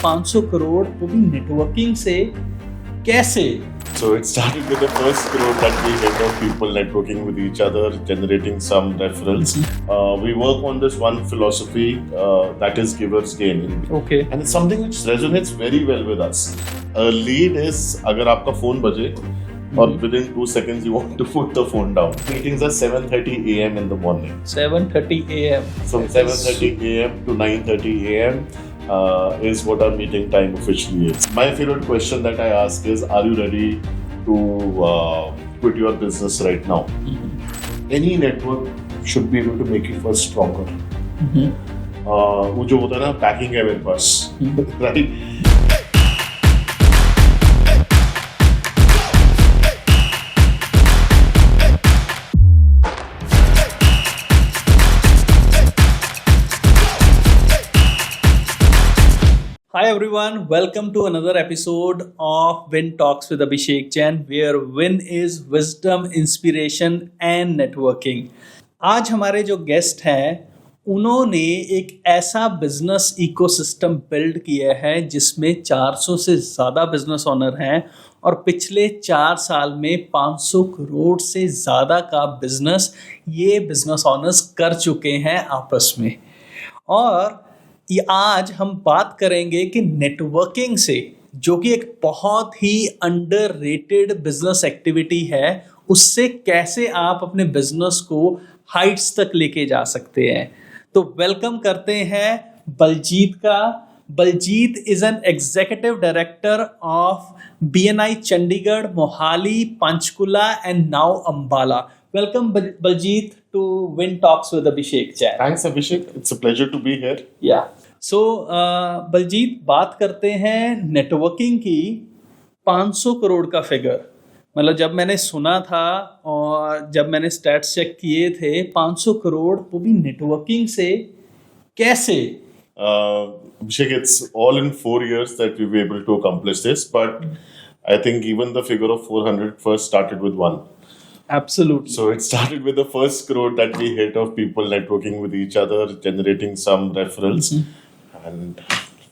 500 करोड़ वो भी नेटवर्किंग से कैसे? So it started with the first crore that we hit of people networking with each other, generating some referrals. We work on this one philosophy that is givers gain. Okay. And it's something which resonates very well with us. A lead is अगर आपका phone बजे और within 2 seconds you want to put the phone down. Meetings are 7:30 a.m. in the morning. 7:30 a.m. From 7:30 a.m. to 9:30 a.m. Is what our meeting time officially is. My favorite question that I ask is, are you ready to quit your business right now? Any network should be able to make you first stronger. वो जो होता है ना, packing है मेरे पास, right? Hi everyone, welcome to another episode of Win Talks with Abhishek Jain, where win is wisdom, inspiration and networking. आज हमारे जो गेस्ट हैं उन्होंने एक ऐसा बिजनेस इकोसिस्टम बिल्ड किया है जिसमें 400 से ज़्यादा बिजनेस ओनर हैं और पिछले 4 साल में 500 करोड़ से ज़्यादा का बिजनेस ये बिजनेस ओनर्स कर चुके हैं आपस में। और ये आज हम बात करेंगे कि नेटवर्किंग से, जो कि एक बहुत ही अंडररेटेड बिजनेस एक्टिविटी है, उससे कैसे आप अपने बिजनेस को हाइट्स तक लेके जा सकते हैं। तो वेलकम करते हैं बलजीत का। Baljit is an executive director of BNI Chandigarh, Mohali, Panchkula and now Ambala. Welcome Baljit to Win Talks with Abhishek Jain. Thanks Abhishek, it's a pleasure to be here. Yeah. So Baljit, बात करते हैं नेटवर्किंग की। 500 करोड़ का फिगर, मतलब जब मैंने सुना था और जब मैंने स्टैट्स चेक किए थे, 500 करोड़ वो भी नेटवर्किंग से कैसे? Abhishek, it's all in 4 years that we were able to accomplish this, but I think even the figure of 400 first started with one. Absolutely. So it started with the first crore that we hit of people networking with each other, generating some referrals. And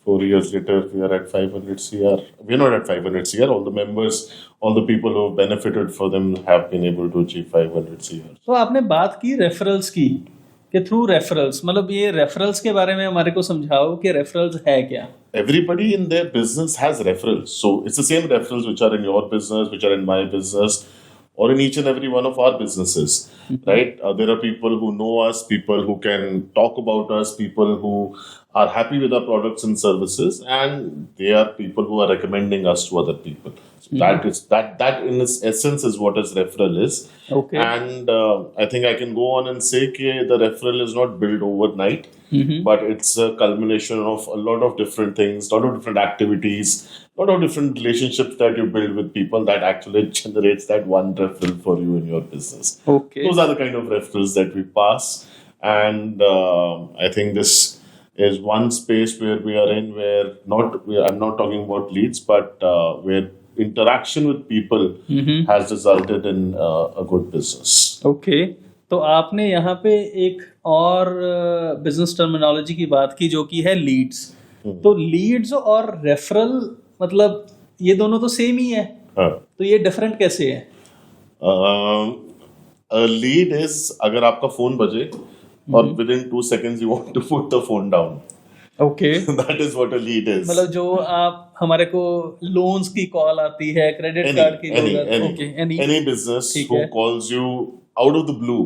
4 years later, we are at 500 CR. We're not at 500 CR. All the members, all the people who have benefited for them have been able to achieve 500 CR. तो आपने बात की referrals की, कि through referrals, मतलब ये referrals के बारे में हमारे को समझाओ कि रेफरल्स है क्या? Everybody in their business has referrals. So it's the same referrals which are in your business, which are in my business, or in each and every one of our businesses, right? There are people who know us, people who can talk about us, people who are happy with our products and services, and they are people who are recommending us to other people. So that in its essence is what a referral is. Okay. And I think I can go on and say that the referral is not built overnight, but it's a culmination of a lot of different things, a lot of different activities, a lot of different relationships that you build with people that actually generates that one referral for you in your business. Okay. Those are the kind of referrals that we pass. And I think this is one space where we are in where I'm not talking about leads, but where interaction with people has resulted in a good business. Okay. तो आपने यहाँ पे एक और business terminology की बात की जो कि है लीड्स। तो लीड्स और रेफरल, मतलब ये दोनों तो सेम ही है, तो ये डिफरेंट कैसे है? लीड इज अगर आपका फोन बजे और within 2 seconds you want to put the phone down. Okay. That is what a lead is. मतलब जो आप हमारे को लोन्स की कॉल आती है, क्रेडिट कार्ड की any business who calls you out of the blue,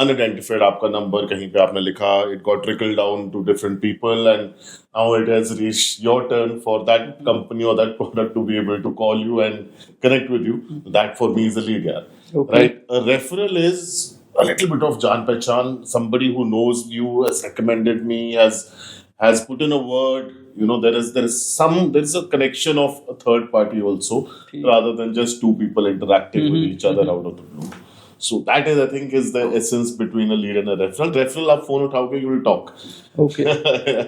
unidentified, आपका नंबर कहीं पे आपने लिखा, it got trickled down to different people and now it has reached your turn for that company or that product to be able to call you and connect with you. That for me is a lead, right? A referral is a little bit of jaan pehchan, somebody who knows you, has recommended me, has put in a word. You know, there is a connection of a third party also, rather than just two people interacting with each other out of the blue. So that is, I think, is the essence between a lead and a referral. Referral, आप phone उठाओगे, you will talk. Okay.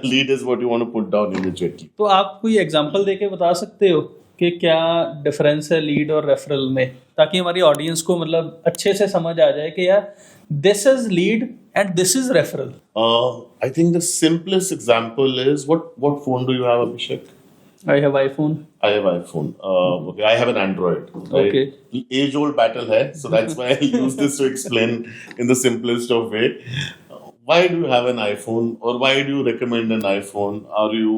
Lead is what you want to put down immediately. तो आप कोई example देके बता सकते हो कि क्या डिफरेंस है लीड और रेफरल में, ताकि हमारी ऑडियंस को मतलब अच्छे से समझ आ जाए कि यार this is lead and this is referral. I think the simplest example is what phone do you have, Abhishek? I have iPhone. I have iPhone. Okay, I have an Android. Right? Okay. Age-old battle hai, so that's why I use this to explain in the simplest of way. Why do you have an iPhone, or why do you recommend an iPhone? Are you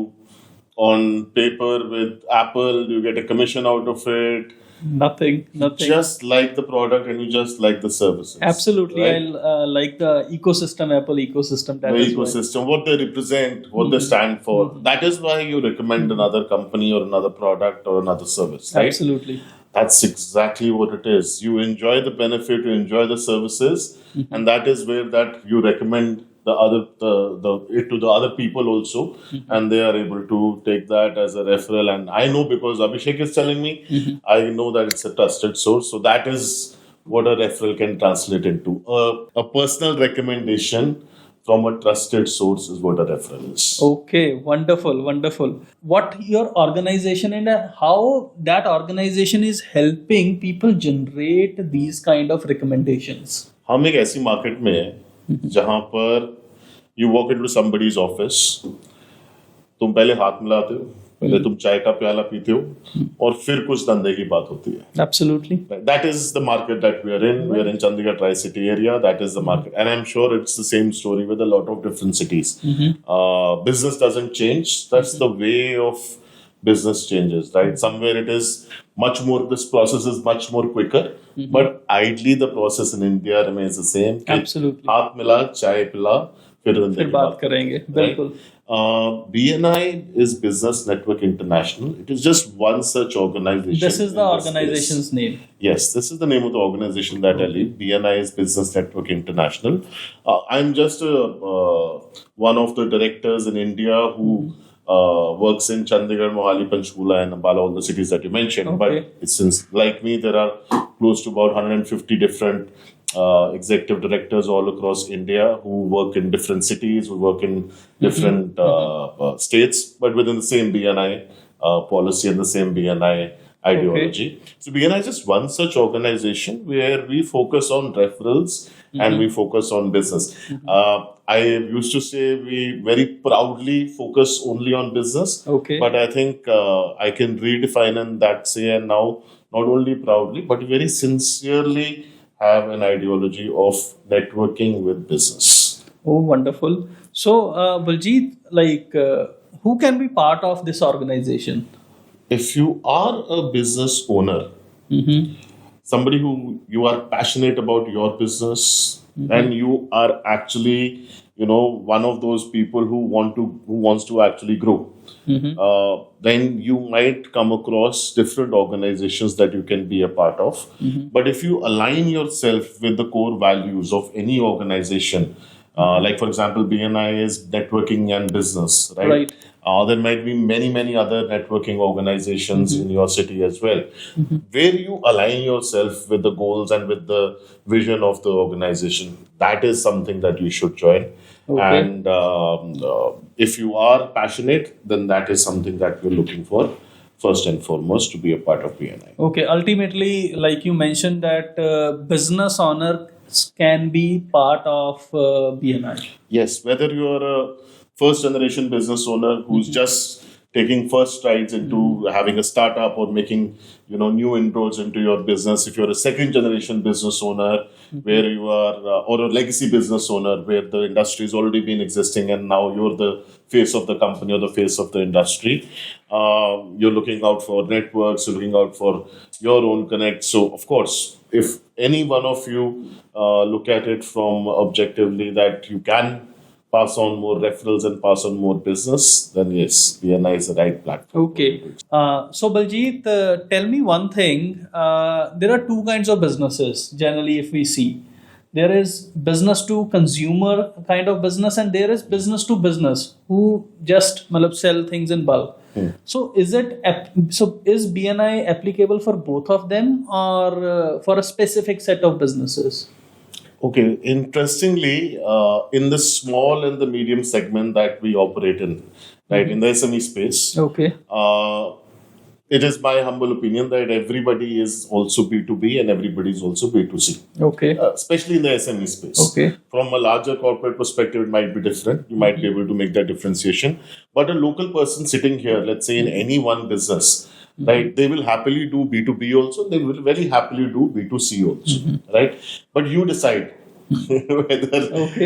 on paper with Apple? Do you get a commission out of it? Nothing. Just like the product, and you just like the services. Absolutely, right? I like the ecosystem, Apple ecosystem. The ecosystem, what they represent, what they stand for. That is why you recommend another company or another product or another service, right? Absolutely. That's exactly what it is. You enjoy the benefit, you enjoy the services, and that is where that you recommend it to the other people also, and they are able to take that as a referral. And I know, because Abhishek is telling me, I know that it's a trusted source. So that is what a referral can translate into. A personal recommendation from a trusted source is what a referral is. Okay, wonderful. What your organization and how that organization is helping people generate these kind of recommendations. हम एक ऐसी market में हैं जहां पर you walk into somebody's office, तुम पहले हाथ मिलाते हो, पहले तुम चाय का प्याला पीते हो, और फिर कुछ धंधे की बात होती है. Absolutely. That is the market that we are in. We are in Chandigarh Tri-City area. That is the market, and I'm sure it's the same story with a lot of different cities. Business doesn't change. That's the way of business changes, right? Somewhere it is much more. This process is much more quicker, but ideally the process in India remains the same. Absolutely. हाथ मिला, चाय पिला, फिर बात करेंगे. बिल्कुल. BNI is Business Network International. It is just one such organization. This is the organization's name. Yes, this is the name of the organization that I lead. BNI is Business Network International. I'm just one of the directors in India who works in Chandigarh, Mohali, Panchkula, and Ambala, all the cities that you mentioned. Okay. But since, like me, there are close to about 150 different executive directors all across India who work in different cities, who work in different states, but within the same BNI policy and the same BNI ideology. Okay. So BNI is just one such organization where we focus on referrals and we focus on business. I used to say we very proudly focus only on business, but I think I can redefine and that say, and now not only proudly but very sincerely have an ideology of networking with business. Oh, wonderful. So, Baljeet, who can be part of this organization? If you are a business owner, somebody who you are passionate about your business, and you are actually, one of those people who wants to actually grow, then you might come across different organizations that you can be a part of. But if you align yourself with the core values of any organization, like for example, BNI is networking and business, right? There might be many other networking organizations in your city as well, where you align yourself with the goals and with the vision of the organization. That is something that you should join. Okay. And if you are passionate, then that is something that we're looking for first and foremost to be a part of BNI. Okay. Ultimately, like you mentioned that business owners can be part of BNI. Yes, whether you are a first generation business owner who's just taking first strides into having a startup or making new inroads into your business, if you're a second generation business owner where you are or a legacy business owner where the industry has already been existing and now you're the face of the company or the face of the industry, you're looking out for networks, you're looking out for your own connect. So of course, if any one of you look at it from objectively that you can pass on more referrals and pass on more business, then yes, BNI is the right platform. Okay. So Baljeet, tell me one thing. There are two kinds of businesses generally if we see. There is business to consumer kind of business and there is business to business who just sell things in bulk. So is BNI applicable for both of them or for a specific set of businesses? Okay, interestingly, in the small and the medium segment that we operate in, right, in the SME space, it is my humble opinion that everybody is also B2B and everybody is also B2C. Okay. Especially in the SME space. Okay. From a larger corporate perspective, it might be different. You might be able to make that differentiation. But a local person sitting here, let's say in any one business, right, they will happily do B2B also. They will very happily do B2C also, right? But you decide whether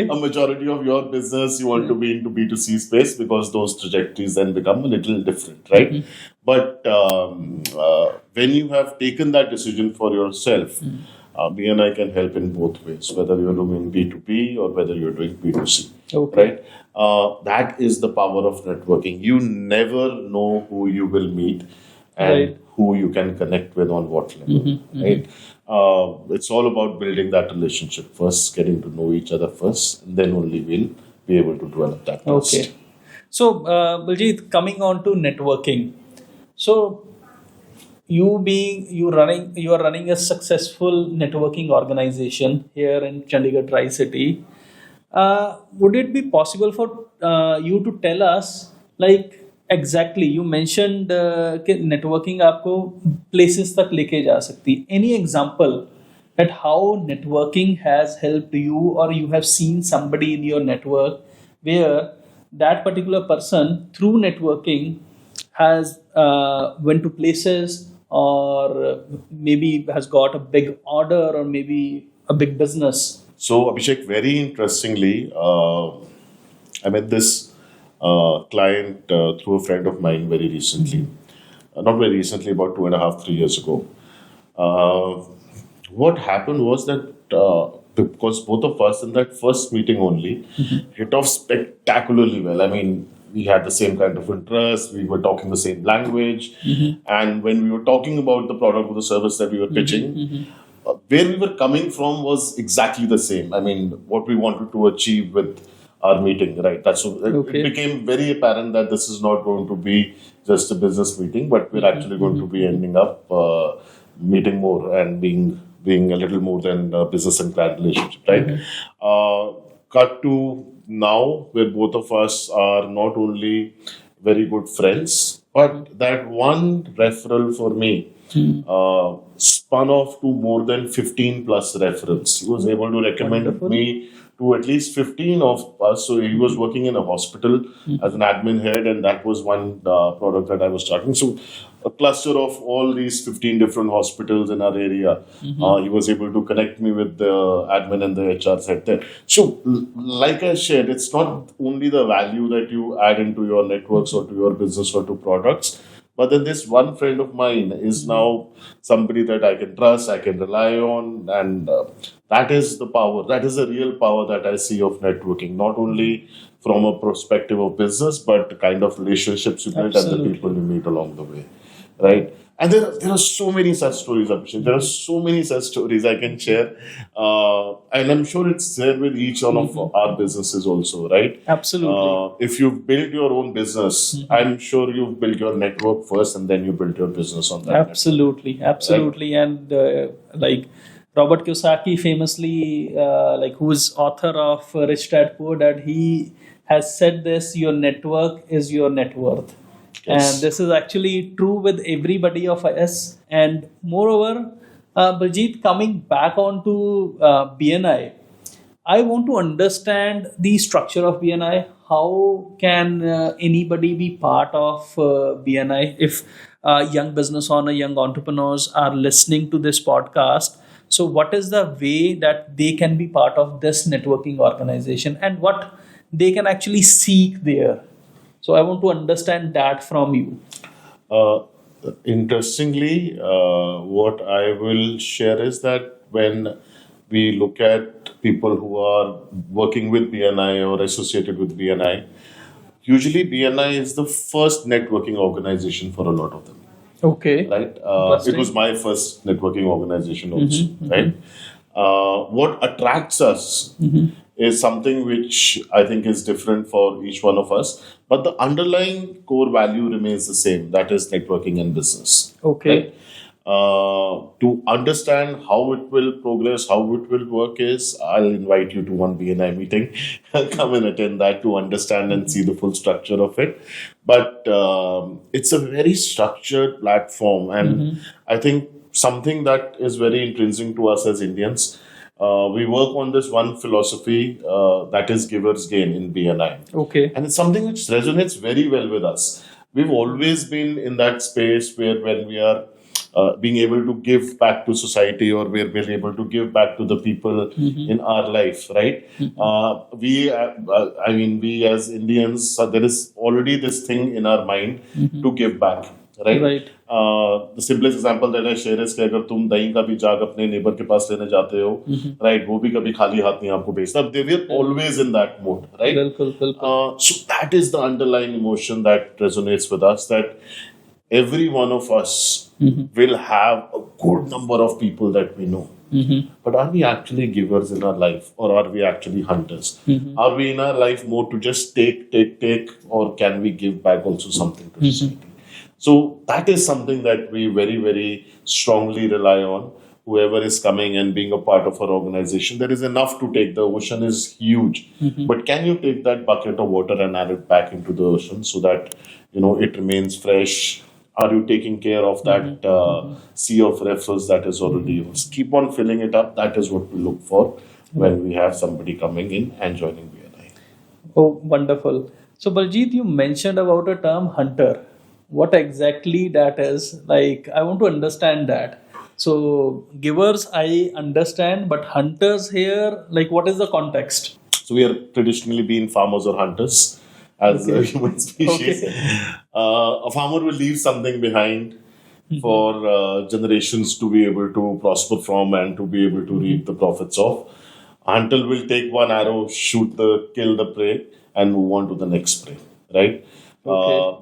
a majority of your business you want to be into B2C space, because those trajectories then become a little different, right? But when you have taken that decision for yourself, BNI can help in both ways, whether you're doing B2B or whether you're doing B2C, right? That is the power of networking. You never know who you will meet and who you can connect with on what level, right? It's all about building that relationship first, getting to know each other first, and then only we'll be able to develop that trust. Okay. So, Baljeet, coming on to networking. So, you are running a successful networking organization here in Chandigarh Tri-City. Would it be possible for you to tell us, like, exactly, you mentioned कि networking आपको places तक लेके जा सकती है. Any example that how networking has helped you, or you have seen somebody in your network where that particular person through networking has went to places, or maybe has got a big order, or maybe a big business? So, Abhishek, very interestingly, I met this client through a friend of mine very recently. Not very recently, about 2.5, 3 years ago. What happened was that because both of us in that first meeting only hit off spectacularly well. I mean, we had the same kind of interest, we were talking the same language, and when we were talking about the product or the service that we were pitching, where we were coming from was exactly the same. I mean, what we wanted to achieve with our meeting, right? It became very apparent that this is not going to be just a business meeting, but we're actually going to be ending up meeting more and being a little more than a business and client relationship, right? Cut to now, where both of us are not only very good friends, but that one referral for me spun off to more than 15 plus referrals. He was able to recommend me to at least 15 of us. So he was working in a hospital as an admin head, and that was one product that I was starting. So a cluster of all these 15 different hospitals in our area. He was able to connect me with the admin and the HRs head there. So like I shared, it's not only the value that you add into your networks or to your business or to products, but then this one friend of mine is now somebody that I can trust, I can rely on, and that is the power. That is the real power that I see of networking, not only from a perspective of business, but the kind of relationships you build and the people you meet along the way, right? And there are so many such stories, Abhishek. There are so many such stories I can share. And I'm sure it's there with each one of our businesses also, right? Absolutely. If you've built your own business, I'm sure you've built your network first and then you built your business on that. Absolutely. Network, absolutely. Right? And like Robert Kiyosaki famously, like who is author of Rich Dad Poor Dad, he has said this: your network is your net worth. Yes. And this is actually true with everybody of us. And moreover, Baljeet, coming back onto BNI, I want to understand the structure of BNI. How can anybody be part of BNI? If young business owner, young entrepreneurs are listening to this podcast, so what is the way that they can be part of this networking organization, and what they can actually seek there? So I want to understand that from you. Interestingly, what I will share is that when we look at people who are working with BNI or associated with BNI, usually BNI is the first networking organization for a lot of them. Okay. Right? It was my first networking organization also, right? What attracts us is something which I think is different for each one of us, but the underlying core value remains the same. That is networking and business. Okay. To understand how it will progress, how it will work is, I'll invite you to one BNI meeting. Come and attend that to understand and see the full structure of it. But it's a very structured platform, and I think something that is very intrinsic to us as Indians. We work on this one philosophy that is givers gain in BNI. Okay. And it's something which resonates very well with us. We've always been in that space where when we are being able to give back to society, or we're able to give back to the people in our life, right? We as Indians, there is already this thing in our mind to give back, right? Right. The simplest example that I share is कि अगर तुम दही का भी जाग अपने neighbour के पास लेने जाते हो, right? वो भी कभी खाली हाथ नहीं आपको भेजता. They were always in that mode, right? बिल्कुल. So that is the underlying emotion that resonates with us, that every one of us will have a good number of people that we know. But are we actually givers in our life, or are we actually hunters? Are we in our life more to just take, or can we give back also something to society? So that is something that we very, very strongly rely on. Whoever is coming and being a part of our organization, there is enough to take. The ocean is huge, but can you take that bucket of water and add it back into the ocean so that it remains fresh? Are you taking care of that sea of referrals that is already yours? Keep on filling it up. That is what we look for when we have somebody coming in and joining BNI. Oh, wonderful. So, Baljeet, you mentioned about a term hunter. What exactly that is? Like, I want to understand that. So, givers, I understand, but hunters here, like, what is the context? So, we are traditionally been farmers or hunters as a human species. A farmer will leave something behind for generations to be able to prosper from and to be able to reap the profits of. A hunter will take one arrow, kill the prey, and move on to the next prey, right?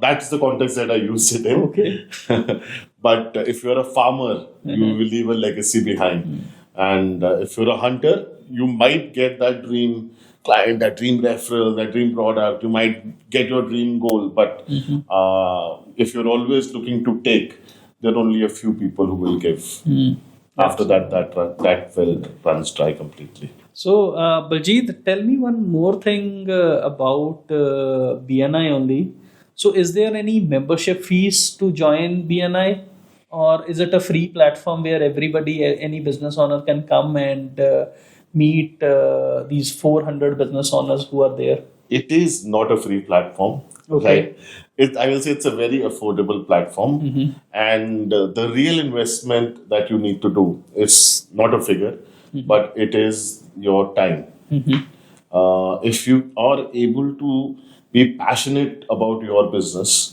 That's the context that I use it in. But if you're a farmer, you will leave a legacy behind. And if you're a hunter, you might get that dream client, that dream referral, that dream product. You might get your dream goal. But if you're always looking to take, there are only a few people who will give. After that well runs dry completely. So, Baljeet, tell me one more thing about BNI only. So, is there any membership fees to join BNI, or is it a free platform where everybody, any business owner can come and meet these 400 business owners who are there? It is not a free platform. Okay. Right? I will say it's a very affordable platform. And the real investment that you need to do is not a figure, but it is your time. If you are able to be passionate about your business,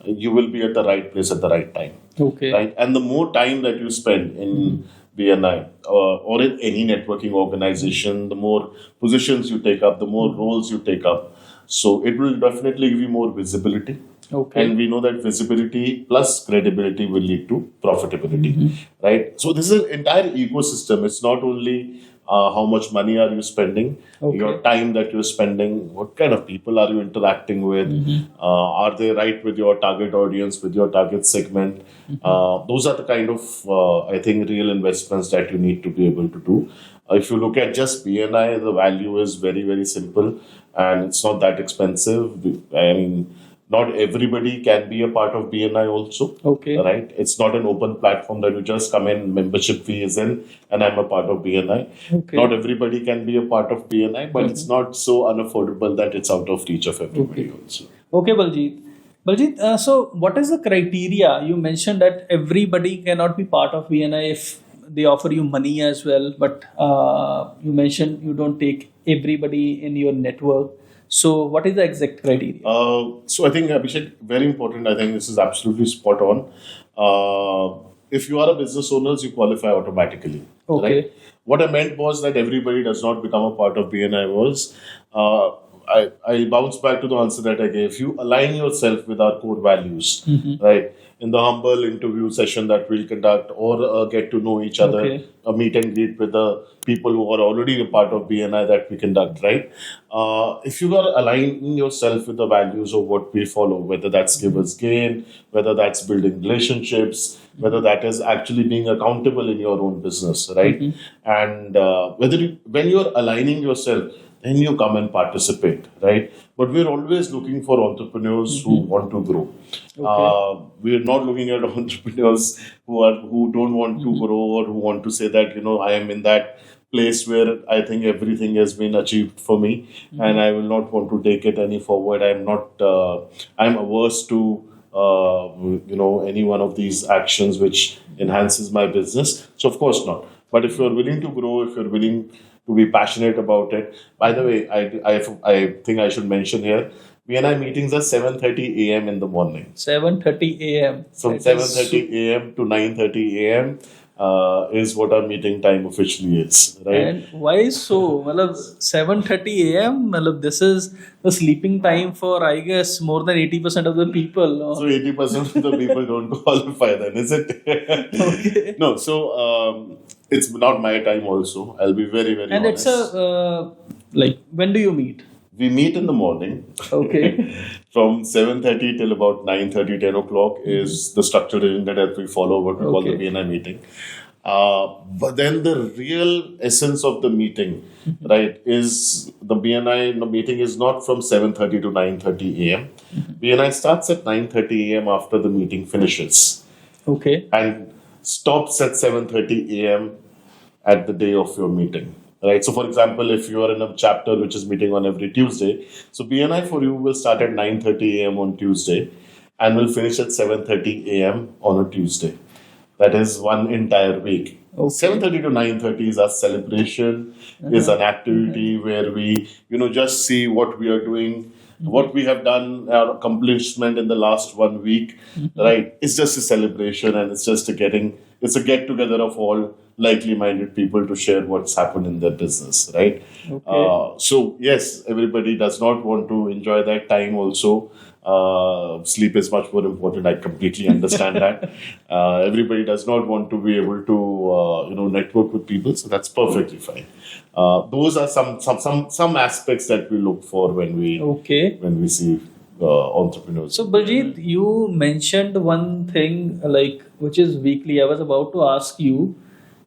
you will be at the right place at the right time. Okay. Right? And the more time that you spend in BNI or in any networking organization, the more positions you take up, the more roles you take up. So it will definitely give you more visibility. Okay. And we know that visibility plus credibility will lead to profitability. Right? So this is an entire ecosystem. It's not only how much money are you spending, your time that you're spending, what kind of people are you interacting with, are they right with your target audience, with your target segment. Those are the kind of, I think, real investments that you need to be able to do. If you look at just BNI, the value is very, very simple and it's not that expensive. I mean, not everybody can be a part of BNI also. Okay. Right? It's not an open platform that you just come in, membership fee is in, and I'm a part of BNI. Okay. Not everybody can be a part of BNI, but it's not so unaffordable that it's out of reach of everybody also. Okay, Baljeet. Baljeet, so what is the criteria? You mentioned that everybody cannot be part of BNI if they offer you money as well, but you mentioned you don't take everybody in your network. So, what is the exact criteria? So, I think, Abhishek, very important. I think this is absolutely spot on. If you are a business owner, you qualify automatically. Okay. Right? What I meant was that everybody does not become a part of BNI was I bounce back to the answer that I gave you. Align yourself with our core values, right? In the humble interview session that we'll conduct, or get to know each other, a meet and greet with the people who are already a part of BNI that we conduct, right? If you are aligning yourself with the values of what we follow, whether that's givers gain, whether that's building relationships, whether that is actually being accountable in your own business, right? And when you're aligning yourself, then you come and participate, right? But we're always looking for entrepreneurs who want to grow. We're not looking at entrepreneurs who don't want to grow, or who want to say that, I am in that place where I think everything has been achieved for me, and I will not want to take it any forward. I'm averse to any one of these actions which enhances my business. So of course not. But if you're willing to grow, if you're willing to be passionate about it. By the way, I think I should mention here, BNI meetings are 7:30 a.m. in the morning. 7:30 a.m. From 7:30 a.m. to 9:30 a.m. Is what our meeting time officially is, right? And why so? Well, 7:30 a.m. Well, this is the sleeping time for, I guess, more than 80% of the people. So 80% of the people don't qualify then, is it? Okay. No, so it's not my time also. I'll be very, very and honest. It's when do you meet? We meet in the morning. Okay. From 7:30 till about 9:30, 10 o'clock is the structured agenda that we follow, what we call the BNI meeting. But then the real essence of the meeting, right, is the BNI meeting is not from 7:30 to 9:30 a.m. BNI starts at 9:30 a.m. after the meeting finishes. Okay. And stops at 7:30 a.m. at the day of your meeting. Right. So, for example, if you are in a chapter which is meeting on every Tuesday, so BNI for you will start at 9:30 a.m. on Tuesday and will finish at 7:30 a.m. on a Tuesday. That is one entire week. Okay. 7:30 to 9:30 is our celebration, is an activity where we, just see what we are doing, what we have done, our accomplishment in the last 1 week, right? It's just a celebration, and it's just it's a get together of all likely-minded people to share what's happened in their business, right? Okay. So yes, everybody does not want to enjoy that time also. Sleep is much more important. I completely understand that. Everybody does not want to be able to, network with people, so that's perfectly fine. Those are some aspects that we look for when we see entrepreneurs. So, Baljeet, you mentioned one thing which is weekly. I was about to ask you,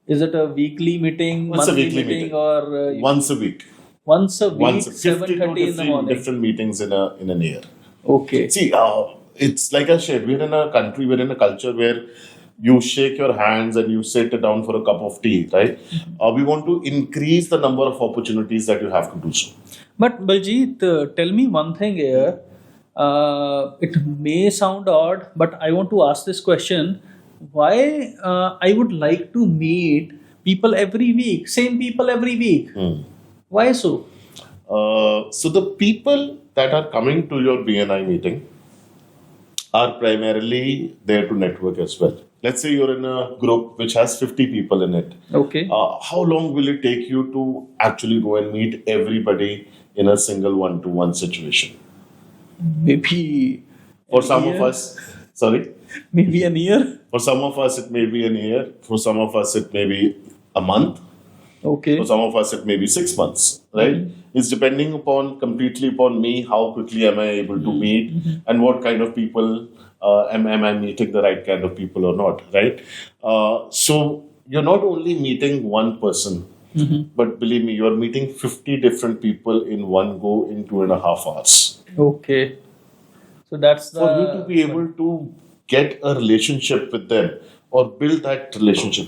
is it a weekly meeting, monthly meeting, or once a week? Once a week, 7:30 in the morning. Different meetings in an year. Okay. See, it's like I said, we're in a country, we're in a culture where you shake your hands and you sit down for a cup of tea, right? We want to increase the number of opportunities that you have to do so. But Baljeet, tell me one thing here. It may sound odd, but I want to ask this question. Why I would like to meet people every week, same people every week? Why so? So the people that are coming to your BNI meeting are primarily there to network as well. Let's say you're in a group which has 50 people in it. Okay. How long will it take you to actually go and meet everybody in a single one-to-one situation? Maybe for some of us, sorry? Maybe a year. For some of us, it may be a year. For some of us, it may be a month. Okay. For some of us, it may be 6 months, right? It's depending completely upon me, how quickly am I able to meet, and what kind of people am I meeting, the right kind of people or not, right? So you're not only meeting one person, but believe me, you're meeting 50 different people in one go in 2.5 hours. Okay. So that's for you to be able to get a relationship with them or build that relationship,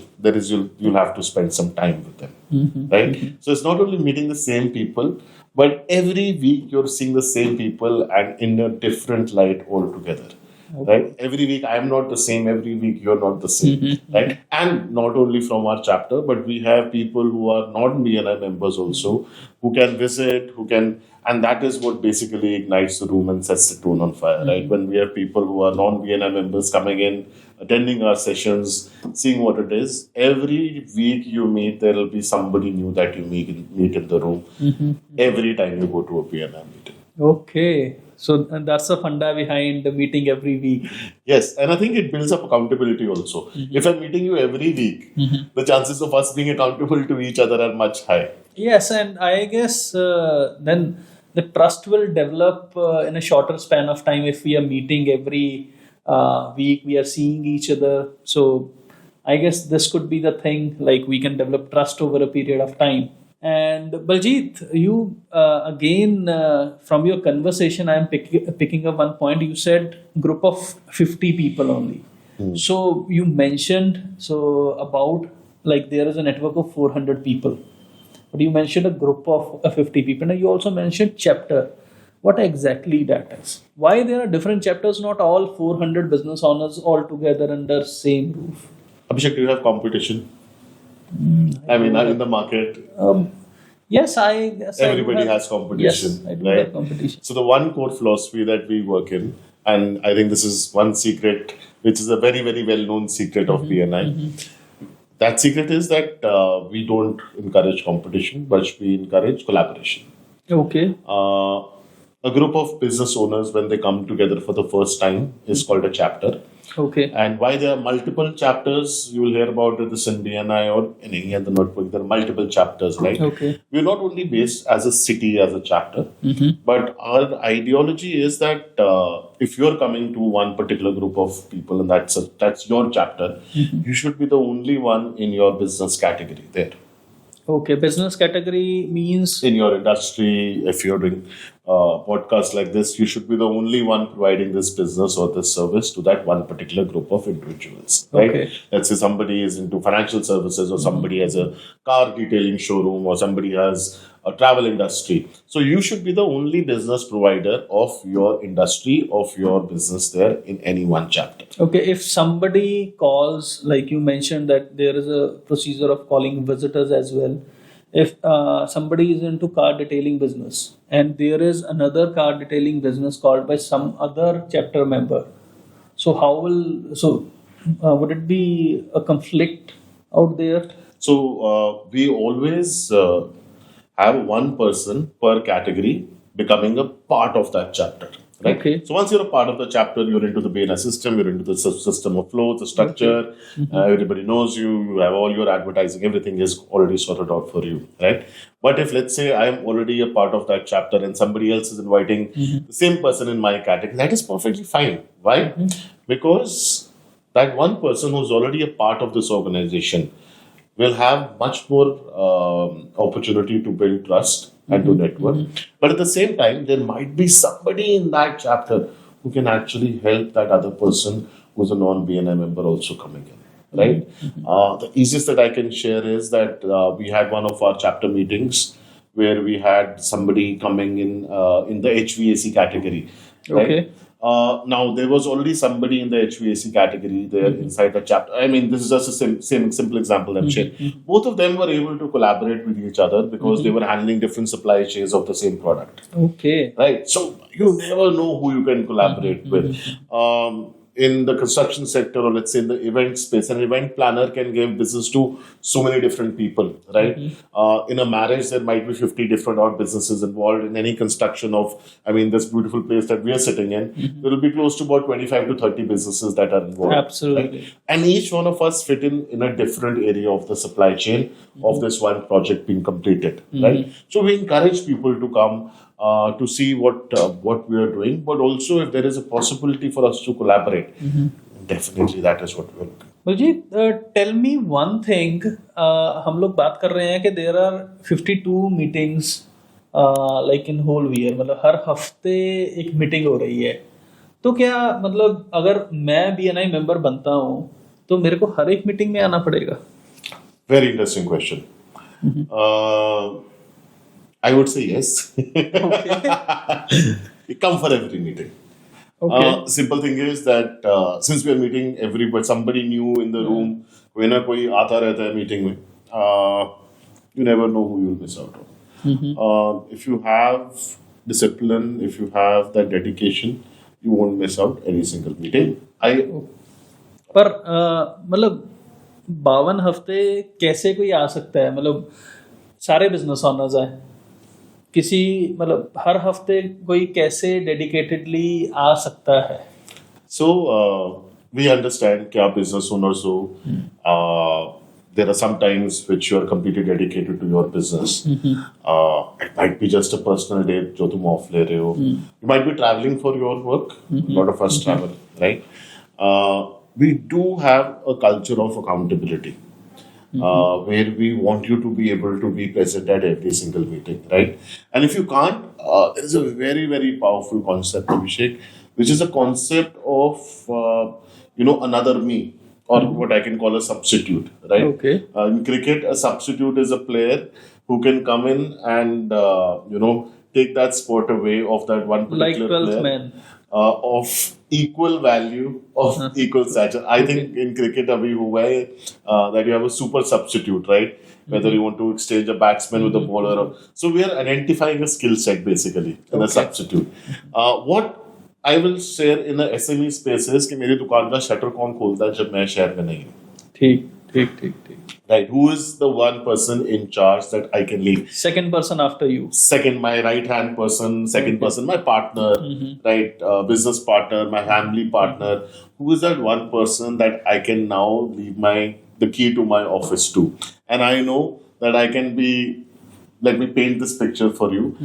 you'll have to spend some time with them, right? So it's not only meeting the same people, but every week you're seeing the same people and in a different light altogether. Right? Every week I am not the same, every week you're not the same, right? And not only from our chapter, but we have people who are not BNI members also, who can visit, and that is what basically ignites the room and sets the tone on fire, right? When we have people who are non-BNI members coming in, attending our sessions, seeing what it is, every week you meet, there will be somebody new that you meet in the room, every time you go to a BNI meeting. Okay. So that's the funda behind the meeting every week. Yes, and I think it builds up accountability also. If I'm meeting you every week, the chances of us being accountable to each other are much high. Yes, and I guess then the trust will develop in a shorter span of time if we are meeting every week, we are seeing each other. So I guess this could be the thing, like we can develop trust over a period of time. And Baljeet, you again from your conversation, I am picking up one point. You said group of 50 people only. So you mentioned so about like there is a network of 400 people, but you mentioned a group of 50 people, and you also mentioned chapter. What exactly that is? Why there are different chapters? Not all 400 business owners all together under same roof. Abhishek, do you have competition? I mean, in the market, Yes, I guess everybody has competition, Yes, I do right? have competition. So the one core philosophy that we work in, and I think this is one secret, which is a very, very well-known secret of BNI. That secret is that we don't encourage competition, but we encourage collaboration. Okay. A group of business owners, when they come together for the first time, is called a chapter. Okay. And why there are multiple chapters, you will hear about this in BNI or in any other network. There are multiple chapters, right? Okay. We're not only based as a city, as a chapter, but our ideology is that if you're coming to one particular group of people and that's your chapter, you should be the only one in your business category there. Okay, business category means In your industry, if you're doing podcasts like this, you should be the only one providing this business or this service to that one particular group of individuals, right? Okay. Let's say somebody is into financial services, or somebody has a car detailing showroom, or somebody has a travel industry. So you should be the only business provider of your industry, of your business there in any one chapter. Okay, if somebody calls, like you mentioned that there is a procedure of calling visitors as well. If somebody is into car detailing business and there is another car detailing business called by some other chapter member, so would it be a conflict out there? So we always have one person per category becoming a part of that chapter. Right? Okay. So once you're a part of the chapter, you're into the BNI system, you're into the system of flow, the structure, everybody knows you, you have all your advertising, everything is already sorted out for you, right? But if let's say I'm already a part of that chapter and somebody else is inviting the same person in my category, that is perfectly fine. Why? Because that one person who's already a part of this organization will have much more opportunity to build trust and to network. But at the same time, there might be somebody in that chapter who can actually help that other person who's a non-BNI member also coming in, right? The easiest that I can share is that we had one of our chapter meetings where we had somebody coming in the HVAC category, right? Okay. Now there was already somebody in the HVAC category there inside the chapter. I mean, this is just a simple example I'm sharing. Both of them were able to collaborate with each other because they were handling different supply chains of the same product. Okay. Right. So you never know who you can collaborate with. In the construction sector, or let's say in the event space, an event planner can give business to so many different people, right? In a marriage, there might be 50 different odd businesses involved. In any construction of, I mean, this beautiful place that we are sitting in, there will be close to about 25 to 30 businesses that are involved. Absolutely. Right? And each one of us fit in a different area of the supply chain of this one project being completed, right? So we encourage people to come to see what we are doing, but also if there is a possibility for us to collaborate, definitely that is what we are looking. Baljeet, tell me one thing. हम लोग बात कर रहे हैं कि there are 52 meetings like in whole year, मतलब हर हफ्ते एक मीटिंग हो रही है. तो क्या मतलब अगर मैं BNI मेंबर बनता हूँ तो मेरे को हर एक मीटिंग में आना पड़ेगा? Very interesting question. I would say yes. You come for every meeting. Okay. Simple thing is that since we are meeting everybody, somebody new in the room, कोई ना कोई आता रहता है meeting में, you never know who you'll miss out on. If you have discipline, if you have that dedication, you won't miss out any single meeting. पर मतलब 52 हफ्ते कैसे कोई आ सकता है? मतलब सारे बिजनेस ओनर्स आए. किसी मतलब हर हफ्ते कोई कैसे डेडिकेटेडली आ सकता है? So we understand कि आप business owners हो. There are some times which you are completely dedicated to your business. It might be just a personal day जो तुम off ले रहे हो. You might be traveling for your work. A lot of us travel, right? We do have a culture of accountability. Where we want you to be able to be present at every single meeting, right? And if you can't, there is a very, very powerful concept, Abhishek, which is a concept of, another me, or what I can call a substitute, right? Okay. In cricket, a substitute is a player who can come in and, take that spot away of that one particular Like 12th player. man. Of equal value, of equal stature. I think in cricket, abhi hua hai, that you have a super substitute, right? Whether you want to exchange a batsman with a bowler. So we are identifying a skill set basically in a substitute. What I will share in a SME space is कि मेरी दुकान का shutter कौन खोलता है जब मैं शहर में नहीं हूँ. ठीक ठीक ठीक ठीक. Right, who is the one person in charge that I can lead? Second person after you. Second, my right hand person. Second person, my partner, right? Business partner, my family partner. Who is that one person that I can now leave the key to my office to? And I know that I can be. Let me paint this picture for you.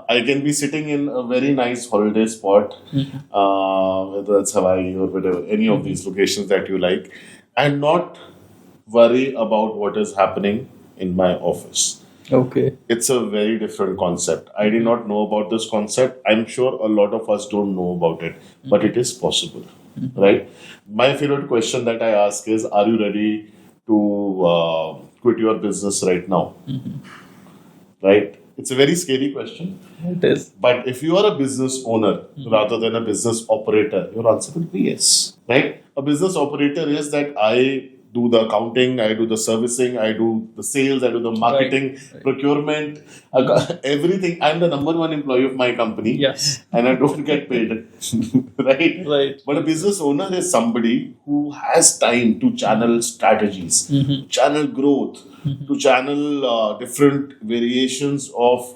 I can be sitting in a very nice holiday spot, whether it's Hawaii or whatever, any of these locations that you like, and not worry about what is happening in my office. Okay. It's a very different concept. I did not know about this concept. I'm sure a lot of us don't know about it, but it is possible, right? My favorite question that I ask is, are you ready to quit your business right now? Right? It's a very scary question. It is. But if you are a business owner rather than a business operator, your answer will be yes. Right? A business operator is that I do the accounting, I do the servicing, I do the sales, I do the marketing, procurement, everything. I'm the number one employee of my company. Yes. And I don't get paid. Right? Right. But a business owner is somebody who has time to channel strategies, channel growth, to channel different variations of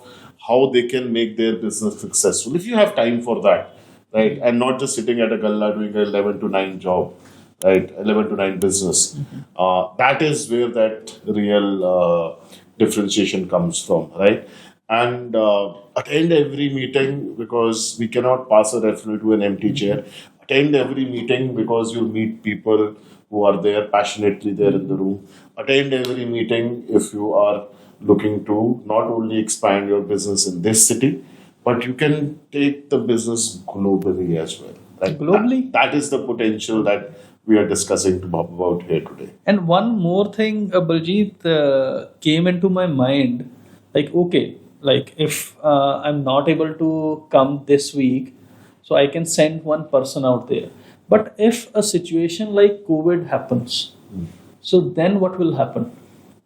how they can make their business successful. If you have time for that, right, and not just sitting at a galla doing an 11 to 9 job, right, 11 to 9 business, that is where that real differentiation comes from, right? And attend every meeting, because we cannot pass a referral to an empty chair. Attend every meeting because you'll meet people who are there passionately there in the room. Attend every meeting if you are looking to not only expand your business in this city, but you can take the business globally as well. Like globally? That is the potential that we are discussing about here today. And one more thing, Baljeet, came into my mind. Like, okay, like if I'm not able to come this week, so I can send one person out there. But if a situation like COVID happens, so then what will happen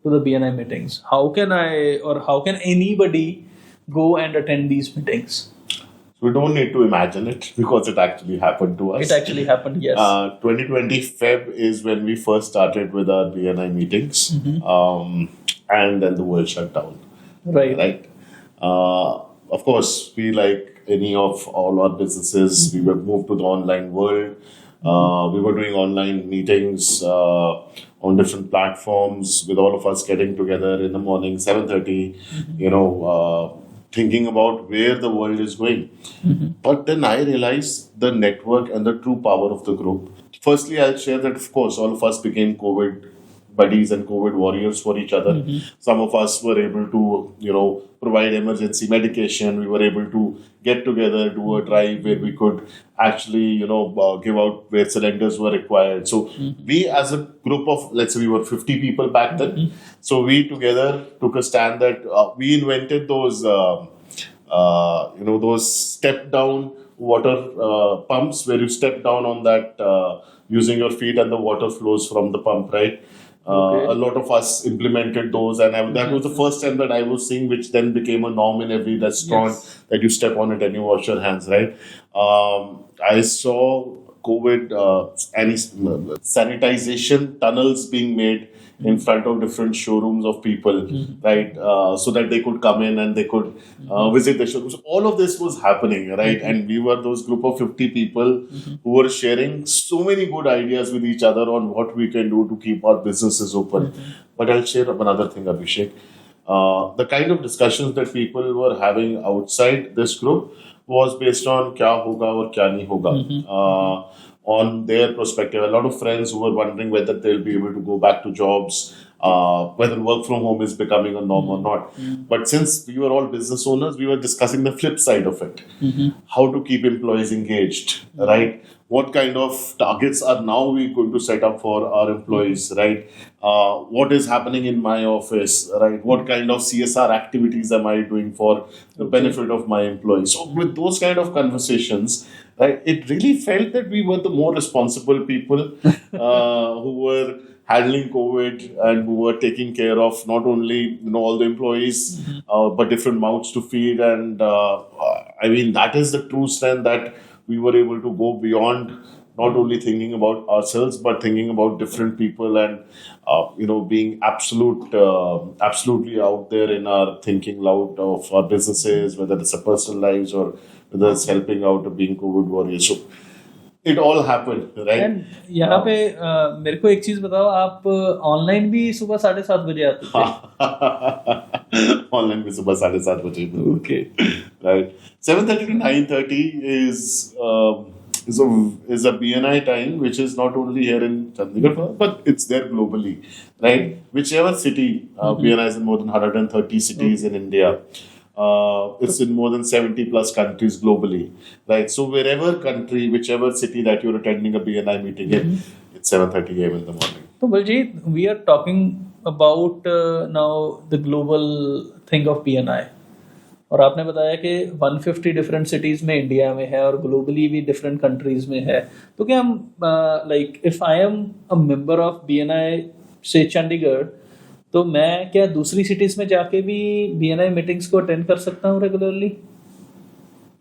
to the BNI meetings? How can I, or how can anybody go and attend these meetings? We don't need to imagine it, because it actually happened to us. It actually happened, yes. 2020 Feb is when we first started with our BNI meetings, and then the world shut down. Right. Of course, we, like any of all our businesses, we were moved to the online world. We were doing online meetings on different platforms, with all of us getting together in the morning, 7:30, thinking about where the world is going. But then I realized the network and the true power of the group. Firstly, I'll share that, of course, all of us became COVID buddies and COVID warriors for each other. Some of us were able to, provide emergency medication. We were able to get together, do a drive where we could actually, give out where cylinders were required. So we, as a group of, let's say we were 50 people back then. So we together took a stand that we invented those, those step down water pumps, where you step down on that using your feet and the water flows from the pump, right? A lot of us implemented those, and that was the first time that I was seeing, which then became a norm in every restaurant, that you step on it and you wash your hands, right? I saw COVID, any sanitization tunnels being made in front of different showrooms of people, right? So that they could come in and they could visit the showrooms. All of this was happening, right? And we were those group of 50 people who were sharing so many good ideas with each other on what we can do to keep our businesses open. But I'll share another thing, Abhishek. The kind of discussions that people were having outside this group was based on kya hoga or kya nahi hoga. On their perspective, a lot of friends who were wondering whether they'll be able to go back to jobs, whether work from home is becoming a norm or not. But since we were all business owners, we were discussing the flip side of it. How to keep employees engaged, right? What kind of targets are now we going to set up for our employees, right? What is happening in my office, right? What kind of CSR activities am I doing for the benefit of my employees? So with those kind of conversations, right, it really felt that we were the more responsible people who were handling COVID and who were taking care of not only all the employees but different mouths to feed. And I mean, that is the true strength, that we were able to go beyond not only thinking about ourselves but thinking about different people, and being absolutely out there in our thinking loud of our businesses, whether it's a personal lives or whether it's helping out or being COVID warriors. So it all happened, right? And यहाँ पे मेरे को एक चीज बताओ, आप online भी सुबह 7:30 बजे आते थे? ऑनलाइन भी सुबह 7:30 बजे. Okay. Right. 7:30 to 9:30 is a BNI time, which is not only here in Chandigarh, but it's there globally, right? Whichever city, BNI is in more than 130 cities in India. It's in more than 70 plus countries globally, right? So wherever country, whichever city that you're attending a BNI meeting in, it's 7:30 a.m. in the morning. So Baljeet, we are talking about now the global thing of BNI. और आपने बताया कि 150 different cities में India में है और globally भी different countries में है. तो क्या हम like if I am a member of BNI से चंडीगढ़, तो मैं क्या दूसरी सिटीज में जाके भी BNI मीटिंग्स को अटेंड कर सकता हूँ regularly?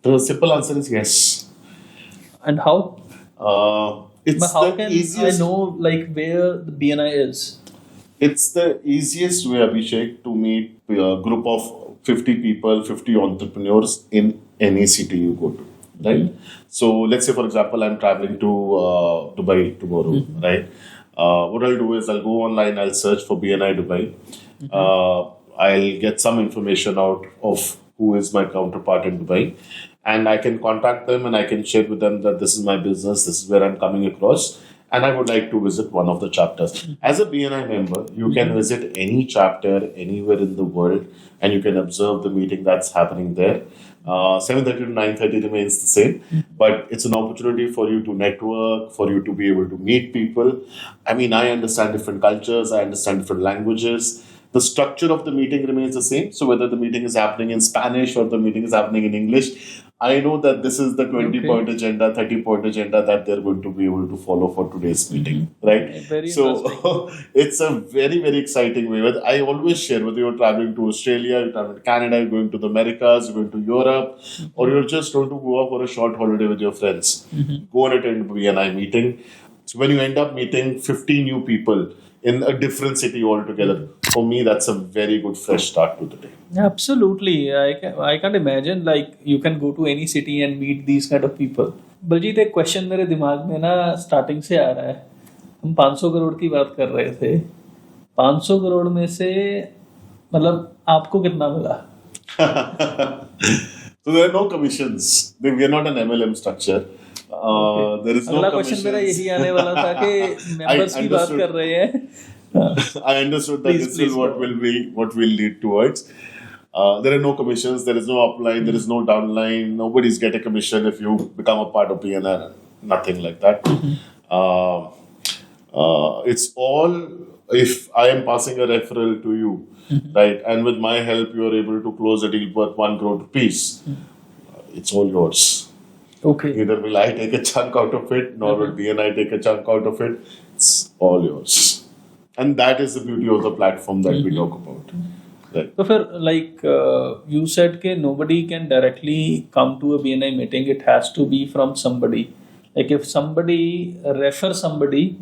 The simple answer is yes. And how? It's But how the can easiest. I know like where the BNI is? It's the easiest way, Abhishek, to meet a group of 50 people, 50 entrepreneurs in any city you go to, right? So let's say, for example, I'm traveling to Dubai tomorrow, right? What I'll do is I'll go online, I'll search for BNI Dubai. I'll get some information out of who is my counterpart in Dubai, and I can contact them and I can share with them that this is my business, this is where I'm coming across, and I would like to visit one of the chapters. As a BNI member, you can visit any chapter anywhere in the world and you can observe the meeting that's happening there. 7:30 to 9:30 remains the same, but it's an opportunity for you to network, for you to be able to meet people. I mean, I understand different cultures, I understand different languages. The structure of the meeting remains the same. So whether the meeting is happening in Spanish or the meeting is happening in English, I know that this is the 20-point agenda, 30-point agenda that they're going to be able to follow for today's meeting, right? Very So it's a very, very exciting way. I always share, whether you're traveling to Australia, you're traveling to Canada, you're going to the Americas, you're going to Europe, or you're just going to go out for a short holiday with your friends. Go and attend a BNI meeting. So when you end up meeting 50 new people in a different city altogether, for me, that's a very good fresh start to the day. Absolutely. I can't imagine like you can go to any city and meet these kind of people. Baljit, एक question मेरे दिमाग में ना starting से आ रहा है. हम 500 करोड़ की बात कर रहे थे. 500 करोड़ में से मतलब आपको कितना मिला? So there are no commissions. We are not an MLM structure. There is no अगला commissions. क्वेश्चन मेरा यही आने वाला था कि मेंबर्स की बात कर रहे हैं. I understood that this is what will lead towards. There are no commissions. There is no upline. There is no downline. Nobody's get a commission if you become a part of BNI. Nothing like that. It's all if I am passing a referral to you, right? And with my help, you are able to close a deal worth 1 crore rupees. It's all yours. Okay. Neither will I take a chunk out of it, nor will BNI take a chunk out of it. It's all yours. And that is the beauty of the platform that we talk about. Right. So फिर like you said कि nobody can directly come to a BNI meeting. It has to be from somebody. Like if somebody refer somebody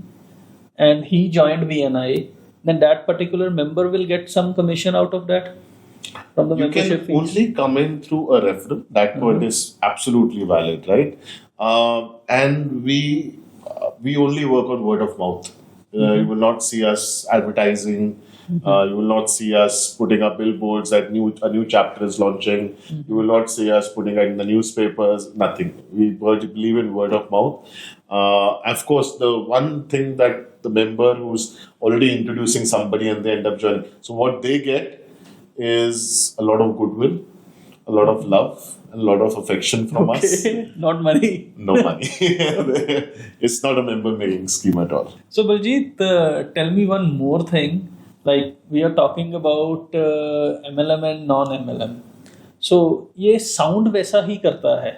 and he joined BNI, then that particular member will get some commission out of that from the You membership can fees. only come in through a referral. That point is absolutely valid, right? And we only work on word of mouth. You will not see us advertising. You will not see us putting up billboards that a new chapter is launching. You will not see us putting it in the newspapers. Nothing. We believe in word of mouth. Of course, the one thing that the member who's already introducing somebody and they end up joining. So what they get is a lot of goodwill, a lot of love, and a lot of affection from us. Not money. No money. It's not a member making scheme at all. So Baljeet, tell me one more thing. Like we are talking about MLM and non-MLM. So ये sound वैसा ही करता है.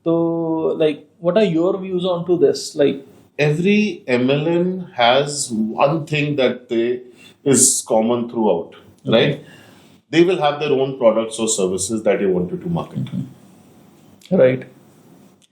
So like, what are your views onto this? Like every MLM has one thing that is common throughout, right? They will have their own products or services that they wanted to market. Right.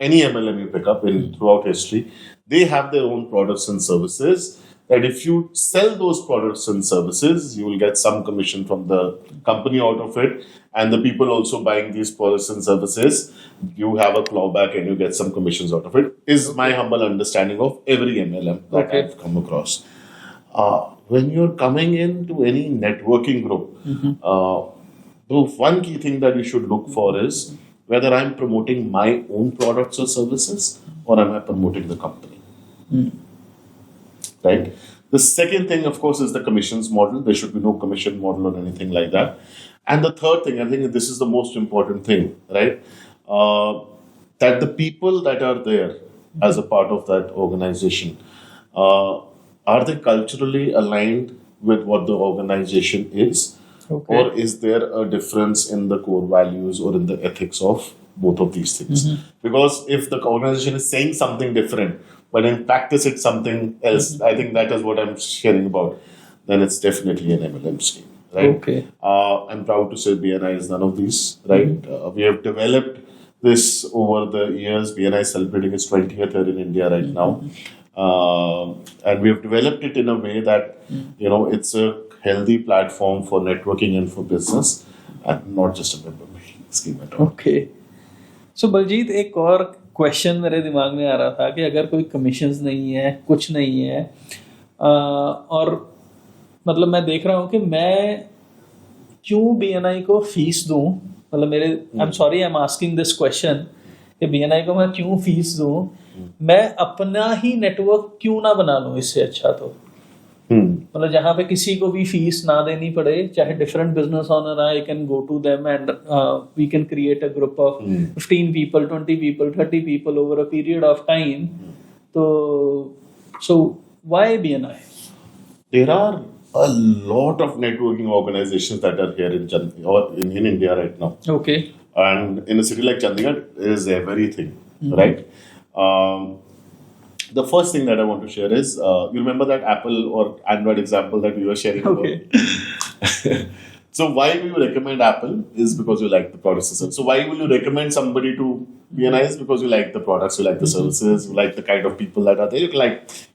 Any MLM you pick up in throughout history, they have their own products and services. That if you sell those products and services, you will get some commission from the company out of it, and the people also buying these products and services, you have a clawback and you get some commissions out of it. Is my humble understanding of every MLM that I've come across. When you're coming into any networking group, the one key thing that you should look for is whether I'm promoting my own products or services or am I promoting the company. Right? The second thing, of course, is the commissions model. There should be no commission model or anything like that. And the third thing, I think this is the most important thing, right? That the people that are there as a part of that organization, are they culturally aligned with what the organization is? Or is there a difference in the core values or in the ethics of both of these things? Because if the organization is saying something different, but in practice it's something else, I think that is what I'm sharing about, then it's definitely an MLM scheme, right? I'm proud to say BNI is none of these, right? We have developed this over the years. BNI is celebrating its 20th year in India right now. And we have developed it in a way that, it's a healthy platform for networking and for business, and not just a member making scheme at all. So Baljeet, एक और question मेरे दिमाग में आ रहा था कि अगर कोई कमीशंस नहीं है, कुछ नहीं है, और मतलब मैं देख रहा हूँ कि मैं क्यों BNI को फीस दूँ, मतलब मेरे I am sorry I am asking this question कि BNI को मैं क्यों फीस दूँ, मैं अपना ही नेटवर्क क्यों ना बना लूँ इससे अच्छा, तो मतलब जहाँ पे किसी को भी फीस ना देनी पड़े, चाहे different business owner I can go to them and we can create a group of 15 people, 20 people, 30 people over a period of time. So why BNI? There are a lot of networking organizations that are here in India right now. And in a city like Chandigarh is everything, right? The first thing that I want to share is, you remember that Apple or Android example that we were sharing about? So why do you recommend Apple is because you like the products and services. So why will you recommend somebody to BNI is because you like the products, you like the services, you like the kind of people that are there.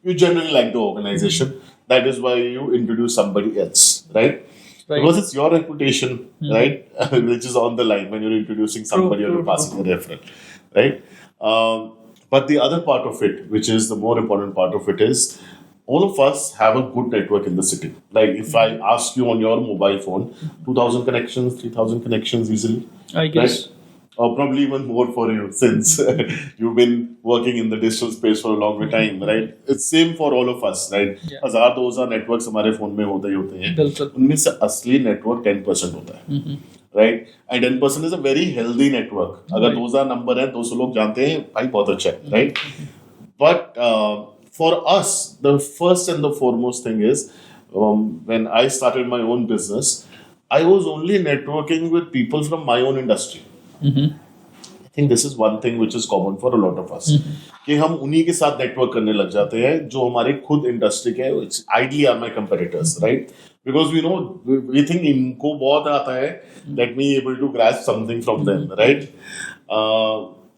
You generally like the organization. That is why you introduce somebody else, right? Because it's your reputation, right? Which is on the line when you're introducing somebody or you're passing a referral, right? But the other part of it, which is the more important part of it, is all of us have a good network in the city. Like if I ask you on your mobile phone, 2,000 connections, 3,000 connections easily. I guess. Right? Or probably even more for you since you've been working in the digital space for a longer time, right? It's same for all of us, right? 1,000-2,000 networks हमारे phone में होते ही होते हैं. उनमें से असली network 10% होता है. Right? And 10% is a very healthy network. अगर 2,000 number है, 200 लोग जानते हैं, भाई बहुत अच्छा है, right? But for us, the first and the foremost thing is, when I started my own business, I was only networking with people from my own industry. I think this is one thing which is common for a lot of us. कि हम उन्हीं के साथ network करने लग जाते हैं जो हमारे खुद industry के हैं, which ideally are my competitors, right? Because we think इनको बहुत आता है, let me able to grasp something from them, right?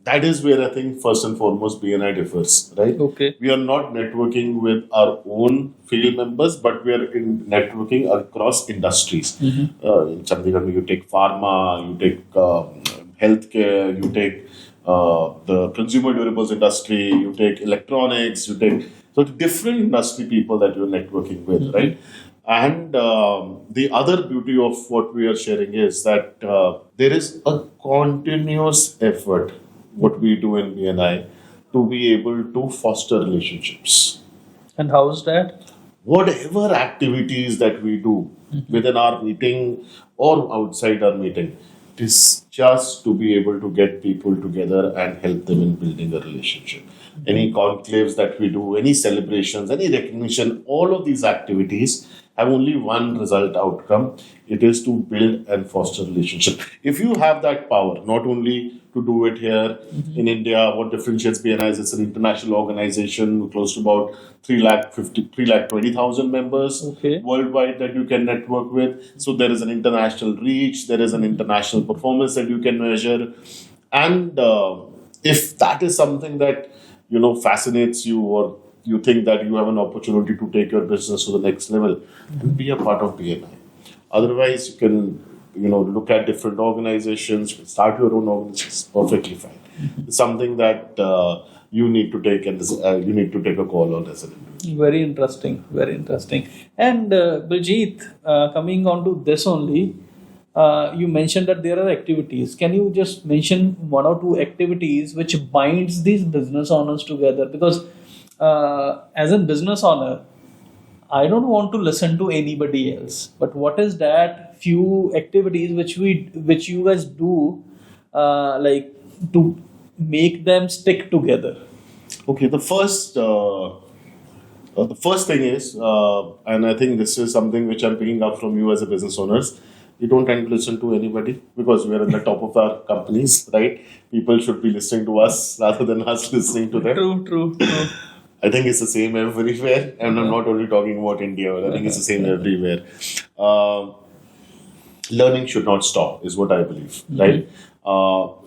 that is where I think first and foremost BNI differs, right? Okay. We are not networking with our own field members, but we are networking across industries. In Chandigarh, you take pharma, you take healthcare, you take the consumer durables industry, you take electronics, you take so different industry people that you're networking with, right? And the other beauty of what we are sharing is that there is a continuous effort, what we do in BNI, to be able to foster relationships. And how is that? Whatever activities that we do within our meeting or outside our meeting, it is just to be able to get people together and help them in building a relationship. Any conclaves that we do, any celebrations, any recognition, all of these activities have only one result outcome. It is to build and foster relationship. If you have that power, not only to do it here in India, what differentiates BNI is it's an international organization, close to about 3,20,000 members worldwide that you can network with. So there is an international reach, there is an international performance that you can measure. And if that is something that fascinates you, or you think that you have an opportunity to take your business to the next level, then be a part of BNI. Otherwise, you can look at different organizations, start your own organizations, perfectly fine. It's something that you need to take, and you need to take a call on as an individual. Very interesting, very interesting. And Baljeet, coming on to this only, you mentioned that there are activities. Can you just mention one or two activities which binds these business owners together? Because as a business owner, I don't want to listen to anybody else. But what is that few activities which you guys do, like to make them stick together? Okay, the first thing is, and I think this is something which I'm picking up from you as a business owners. We don't tend to listen to anybody because we are in the top of our companies, right? People should be listening to us rather than us listening to them. True. I think it's the same everywhere, and I'm not only talking about India. I think it's the same everywhere. Learning should not stop, is what I believe, right?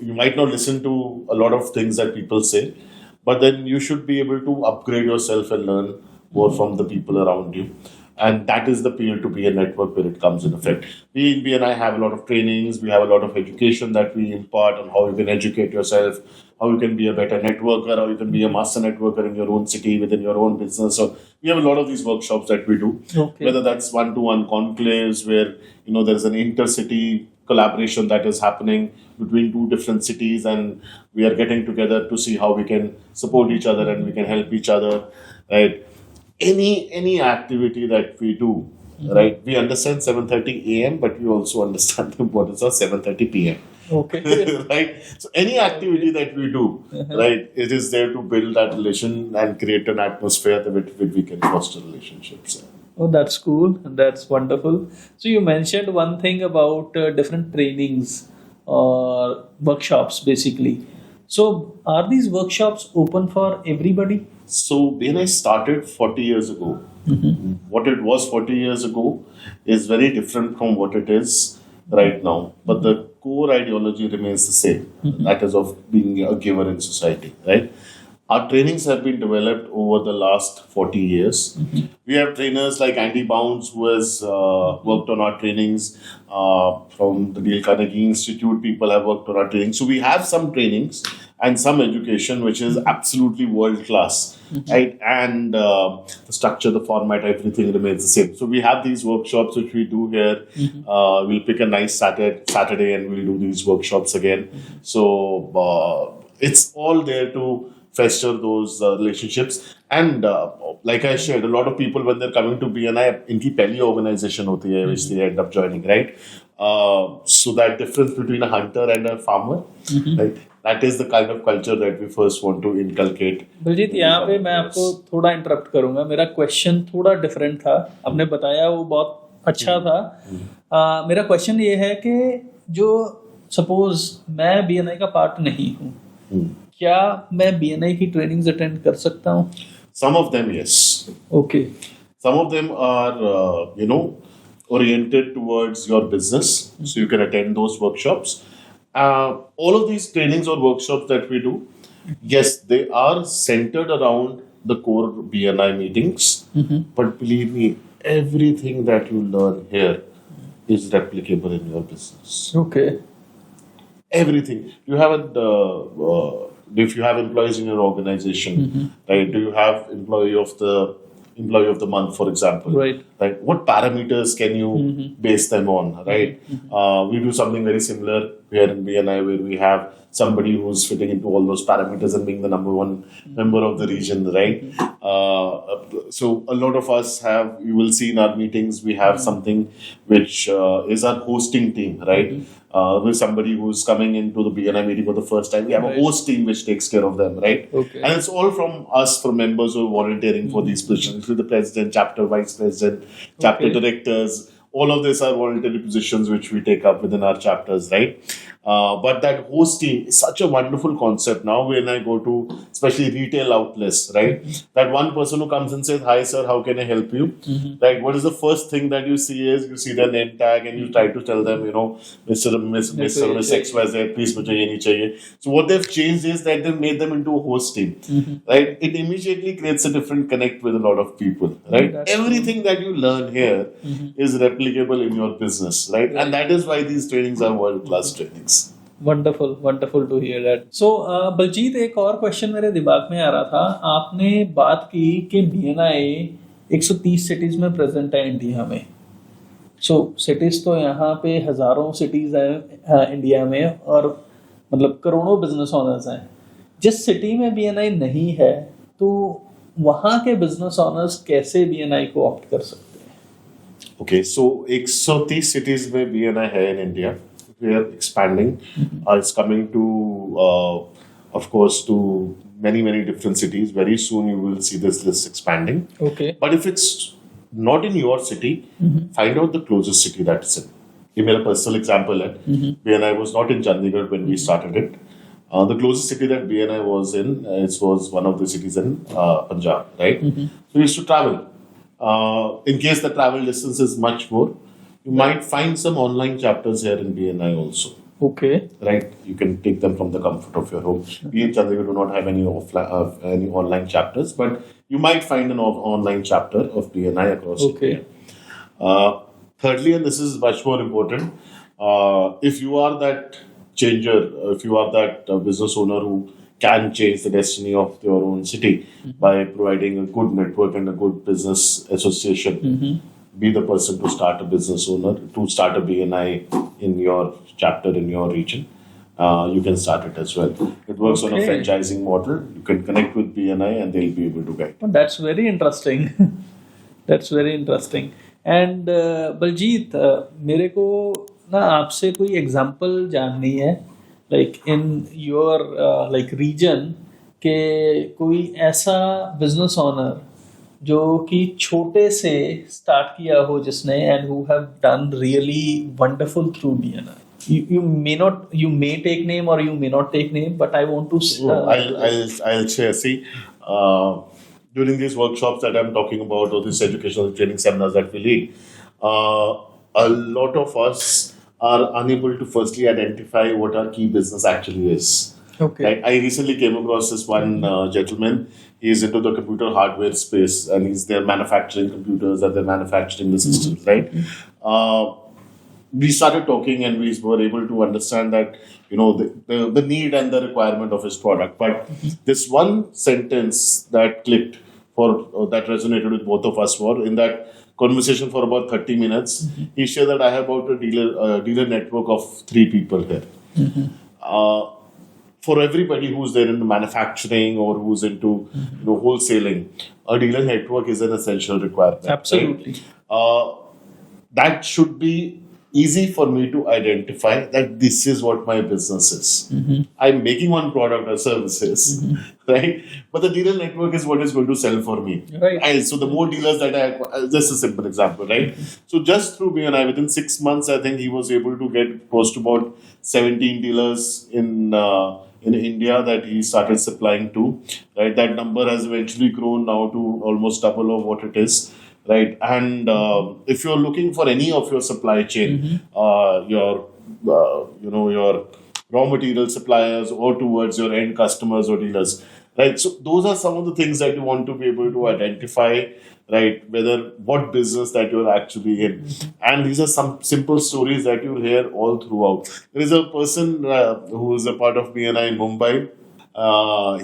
You might not listen to a lot of things that people say, but then you should be able to upgrade yourself and learn more from the people around you. And that is the peer-to-peer network where it comes in effect. We in BNI have a lot of trainings, we have a lot of education that we impart on how you can educate yourself, how you can be a better networker, how you can be a master networker in your own city, within your own business. So we have a lot of these workshops that we do, whether that's one-to-one conclaves where there's an intercity collaboration that is happening between two different cities, and we are getting together to see how we can support each other and we can help each other, right? Any activity that we do, right? We understand 7:30 a.m., but we also understand the importance of 7:30 p.m. Okay. Right? So any activity that we do, right, it is there to build that relation and create an atmosphere with which we can foster relationships. Oh, that's cool. That's wonderful. So you mentioned one thing about different trainings or workshops, basically. So are these workshops open for everybody? So BNI started 40 years ago. What it was 40 years ago is very different from what it is right now. But the core ideology remains the same. That is of being a giver in society, right? Our trainings have been developed over the last 40 years. We have trainers like Andy Bounds, who has worked on our trainings. From the Dale Carnegie Institute, people have worked on our trainings. So we have some trainings and some education which is absolutely world class, right? And the structure, the format, everything remains the same. So we have these workshops which we do here. We'll pick a nice Saturday and we'll do these workshops again. So it's all there to fester those relationships. And like I shared, a lot of people, when they're coming to BNI, inki pehli organization hoti hai, which they end up joining, right? So that difference between a hunter and a farmer, right? That is the kind of culture that we first want to inculcate. Baljeet, यहाँ पे मैं आपको थोड़ा interrupt करूंगा. मेरा question थोड़ा different था. आपने बताया वो बहुत अच्छा था. मेरा क्वेश्चन ये है कि जो सपोज मैं BNI का पार्ट नहीं हूँ, क्या मैं BNI की ट्रेनिंग्स अटेंड कर सकता हूँ? Some of them, yes. Okay. Some of them are, oriented towards your business, so you can attend those workshops. All of these trainings or workshops that we do, yes, they are centered around the core BNI meetings. But believe me, everything that you learn here is replicable in your business. Okay. Everything. You have if you have employees in your organization, right? Do you have employee of the month, for example? Right. What parameters can you base them on, right? We do something very similar here in BNI where we have somebody who's fitting into all those parameters and being the number one member of the region, right? So a lot of us have, you will see in our meetings, we have something which is our hosting team, right? With somebody who's coming into the BNI meeting for the first time, we have a host team which takes care of them, right? Okay. And it's all from us, from members who are volunteering for these positions, through the president, chapter vice president, chapter directors. All of these are voluntary positions which we take up within our chapters, right? But that host team is such a wonderful concept now when I go to especially retail outlets, right? That one person who comes and says, "Hi sir, how can I help you?" Like, what is the first thing that you see is you see their name tag and you try to tell them, Mr. Miss XYZ, please mujhe ye nahi chahiye. So what they've changed is that they've made them into a host team, right? It immediately creates a different connect with a lot of people, right? Everything that you learn here is replicable in your business, right? And that is why these trainings are world-class trainings. Wonderful to hear that. So Baljit, एक और question मेरे दिमाग में आ रहा था. आपने बात की कि बीएनआई 130 सिटीज में प्रेजेंट है इंडिया में. सो सिटीज तो यहाँ पे हजारों सिटीज हैं इंडिया में, और मतलब करोड़ों बिजनेस ओनर्स हैं. जिस सिटी में बीएनआई नहीं है, तो वहाँ के बिजनेस ओनर्स कैसे बीएनआई को ऑप्ट कर सकते हैं? ओके, सो 130 सिटीज में बीएनआई है in India. We are expanding. It's coming to, of course, to many different cities. Very soon you will see this list expanding. Okay. But if it's not in your city, find out the closest city that is in. Give me a personal example. BNI was not in Chandigarh when we started it. The closest city that BNI was in, it was one of the cities in Punjab, right? So we used to travel. In case the travel distance is much more, you might find some online chapters here in BNI also. Okay. Right? You can take them from the comfort of your home. We in Chandigarh do not have any online chapters, but you might find an online chapter of BNI across India. Thirdly, and this is much more important, if you are that changer, if you are that business owner who can change the destiny of your own city by providing a good network and a good business association, be the person to start a business owner, to start a BNI in your chapter, in your region. You can start it as well. It works on a franchising model. You can connect with BNI and they'll be able to guide. Oh, that's very interesting. That's very interesting. And Baljeet, मेरे को ना आपसे कोई example जाननी है, like in your like region, के कोई ऐसा बिजनेस ओनर जो कि छोटे से स्टार्ट किया हो जिसने, and who have done really wonderful through BNI. You may take name or you may not take name, but I want to. I'll share. See, during these workshops that I'm talking about, or these educational training seminars that we lead, a lot of us are unable to firstly identify what our key business actually is. Okay. Like, I recently came across this one gentleman. He's into the computer hardware space, and he's there manufacturing computers and they're manufacturing the systems, right? We started talking and we were able to understand that, the need and the requirement of his product. But this one sentence that clicked that resonated with both of us were in that conversation for about 30 minutes. He shared that I have about a dealer network of 3 people here. For everybody who's there in the manufacturing or who's into wholesaling, a dealer network is an essential requirement. Absolutely. Right? That should be easy for me to identify that this is what my business is. I'm making one product or services, right? But the dealer network is what is going to sell for me. Right. So the more dealers that I acquire, just a simple example, right? So just through BNI, within 6 months, I think he was able to get close to about 17 dealers in India that he started supplying to, right? That number has eventually grown now to almost double of what it is, right? And if you're looking for any of your supply chain, your raw material suppliers or towards your end customers or dealers, right? So those are some of the things that you want to be able to identify, right? Whether what business that you're actually in. And these are some simple stories that you'll hear all throughout. There is a person who is a part of BNI in Mumbai.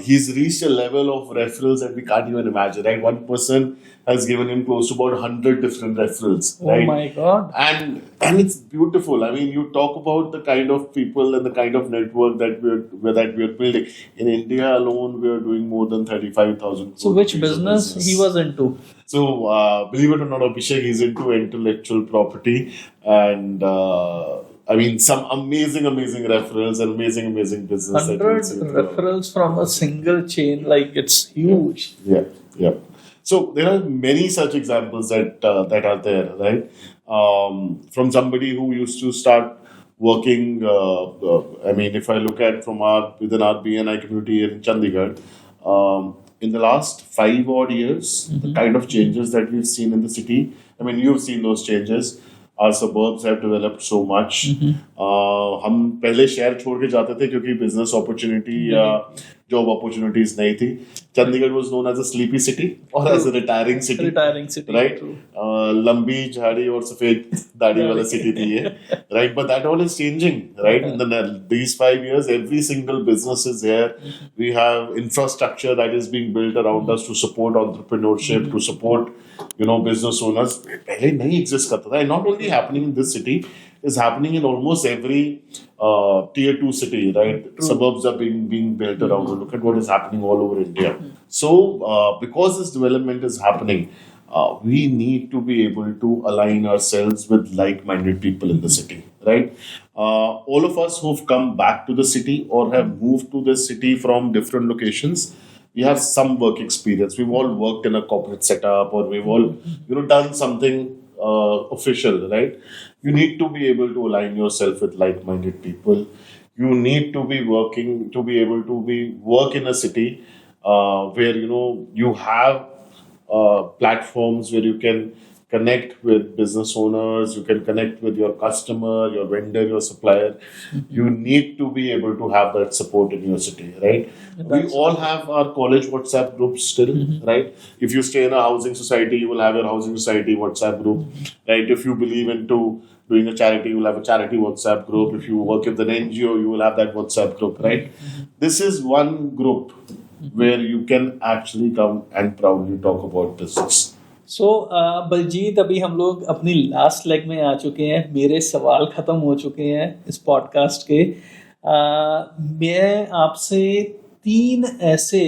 He's reached a level of referrals that we can't even imagine, right? One person has given him close to about 100 different referrals, right? Oh my God. And it's beautiful. I mean, you talk about the kind of people and the kind of network that we're building. In India alone, we are doing more than 35,000. So which business he was into? So, believe it or not, Abhishek, he's into intellectual property and I mean, some amazing referrals and amazing business. 100 referrals from a single chain, like it's huge. Yeah. So there are many such examples that are there, right? From somebody who used to start working. I mean, if I look at within our BNI community here in Chandigarh, in the last 5 odd years, the kind of changes that we've seen in the city. I mean, you've seen those changes. Our suburbs have developed so much. हम पहले शहर छोड़ के जाते थे क्योंकि business opportunity या job opportunities नहीं थी. Chandigarh was known as a sleepy city or as a retiring city, right? लंबी झाड़ी और सफेद दाढ़ी वाला city थी ये, right? But that all is changing, right? In these 5 years, every single business is here. We have infrastructure that is being built around us to support entrepreneurship, to support business owners. पहले नहीं exist करता था. And not only happening in this city, is happening in almost every tier 2 city, right? True. Suburbs are being built around. Look at what is happening all over India. So, because this development is happening, we need to be able to align ourselves with like-minded people in the city, right? All of us who've come back to the city or have moved to the city from different locations, we have some work experience. We've all worked in a corporate setup or we've all, done something official, right? You need to be able to align yourself with like-minded people. You need to be able to work in a city where you have platforms where you can connect with business owners, you can connect with your customer, your vendor, your supplier. You need to be able to have that support in your city, right? We all have our college WhatsApp groups still, right? If you stay in a housing society, you will have your housing society WhatsApp group, right? If you believe into doing a charity, you will have a charity WhatsApp group. If you work with an NGO, you will have that WhatsApp group, right? This is one group where you can actually come and proudly talk about business. सो बलजीत, अभी हम लोग अपनी last leg में आ चुके हैं. मेरे सवाल ख़त्म हो चुके हैं इस पॉडकास्ट के. मैं आपसे 3 ऐसे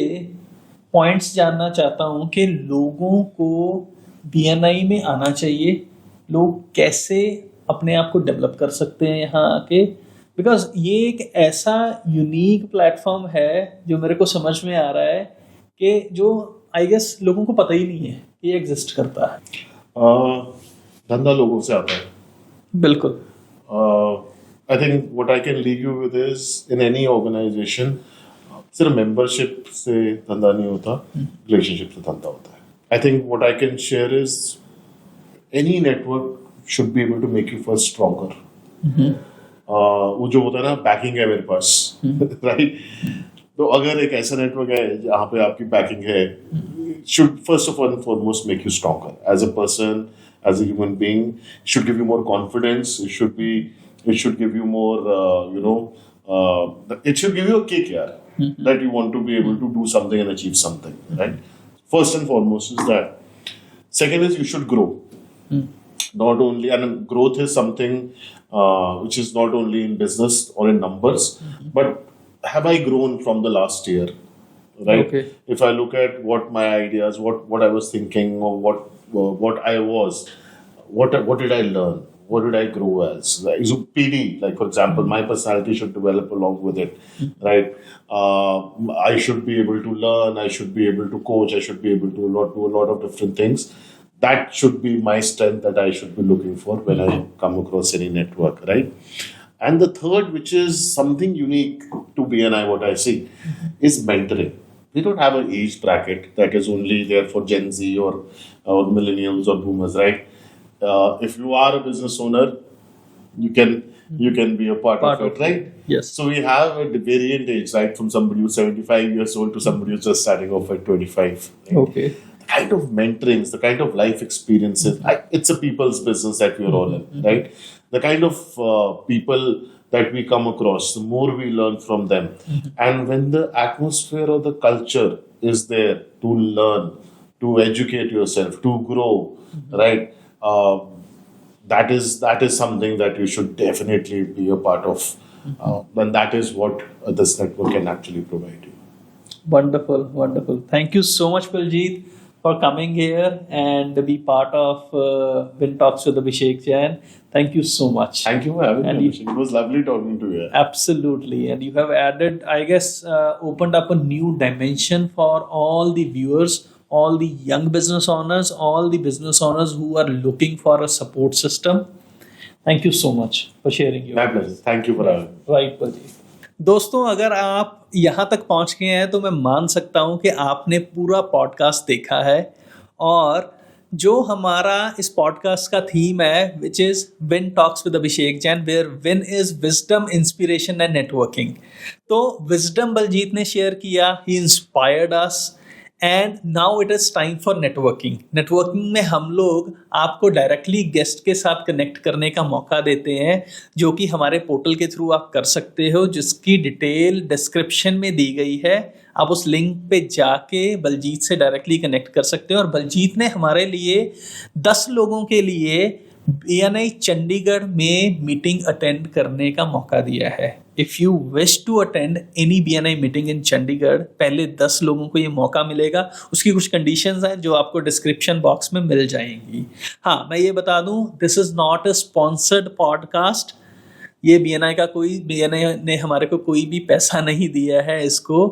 पॉइंट्स जानना चाहता हूँ कि लोगों को BNI में आना चाहिए. लोग कैसे अपने आप को डेवलप कर सकते हैं यहाँ आके, बिकॉज ये एक ऐसा यूनिक प्लेटफॉर्म है जो मेरे को समझ में आ रहा है कि जो आई गेस लोगों को पता ही नहीं है ये एग्जिस्ट करता है. धंधा लोगों से आता है. बिल्कुल. I think what I can leave you with is in any organisation, सिर्फ मेंबरशिप से धंधा नहीं होता, रिलेशनशिप से धंधा होता है. I think what I can share is any network should be able to make you first stronger. वो जो होता है ना, बैकिंग है मेरे पास, राइट? तो अगर एक ऐसा नेटवर्क है जहाँ पे आपकी बैकिंग है, should first of all and foremost make you stronger as a person, as a human being. It should give you more confidence. It should give you more, it should give you a kick, that you want to be able to do something and achieve something, right? First and foremost is that. Second is you should grow. Not only, and growth is something which is not only in business or in numbers, but have I grown from the last year? Right. Okay. If I look at what my ideas, what I was thinking, or what I was, what did I learn? What did I grow as? Like, so PD, like for example, my personality should develop along with it, right? I should be able to learn. I should be able to coach. I should be able to do a lot of different things. That should be my strength that I should be looking for when I come across any network, right? And the third, which is something unique to BNI, what I see, is mentoring. We don't have an age bracket that is only there for Gen Z or millennials or boomers, right? If you are a business owner, you can be a part of it, right? Yes. So we have a variant age, right? From somebody who's 75 years old to somebody who's just starting off at 25. Right? Okay. The kind of mentorings, the kind of life experiences, it's a people's business that we're all in, right? The kind of people that we come across, the more we learn from them. And when the atmosphere or the culture is there to learn, to educate yourself, to grow, right? That is something that you should definitely be a part of. And that is what this network can actually provide you. Wonderful, wonderful. Thank you so much, Baljeet, for coming here and be part of Win Talks with Abhishek Jain. Thank you so much. Thank you for having me, Abhishek. It was lovely talking to you. Absolutely. And you have added, I guess, opened up a new dimension for all the viewers, all the young business owners, all the business owners who are looking for a support system. Thank you so much for sharing your. My pleasure. Thank you for having me. Right, Baljeet. दोस्तों, अगर आप यहाँ तक पहुँच गए हैं तो मैं मान सकता हूँ कि आपने पूरा पॉडकास्ट देखा है। और जो हमारा इस पॉडकास्ट का थीम है, which is win talks with Abhishek Jain, where win is wisdom, inspiration and networking. तो विजडम बलजीत ने शेयर किया, he inspired us, and now it is time for networking. Networking में हम लोग आपको डायरेक्टली गेस्ट के साथ कनेक्ट करने का मौका देते हैं, जो कि हमारे पोर्टल के थ्रू आप कर सकते हो, जिसकी डिटेल डिस्क्रिप्शन में दी गई है। आप उस लिंक पे जाके बलजीत से डायरेक्टली कनेक्ट कर सकते हो। और बलजीत ने हमारे लिए 10 लोगों के लिए BNI चंडीगढ़ में मीटिंग अटेंड करने का मौका दिया है। If you wish to attend any BNI meeting in Chandigarh, पहले 10 लोगों को ये मौका मिलेगा। उसकी कुछ कंडीशंस हैं जो आपको डिस्क्रिप्शन बॉक्स में मिल जाएंगी। हाँ, मैं ये बता दूं, this is not a sponsored podcast. ये BNI ने हमारे को कोई भी पैसा नहीं दिया है इसको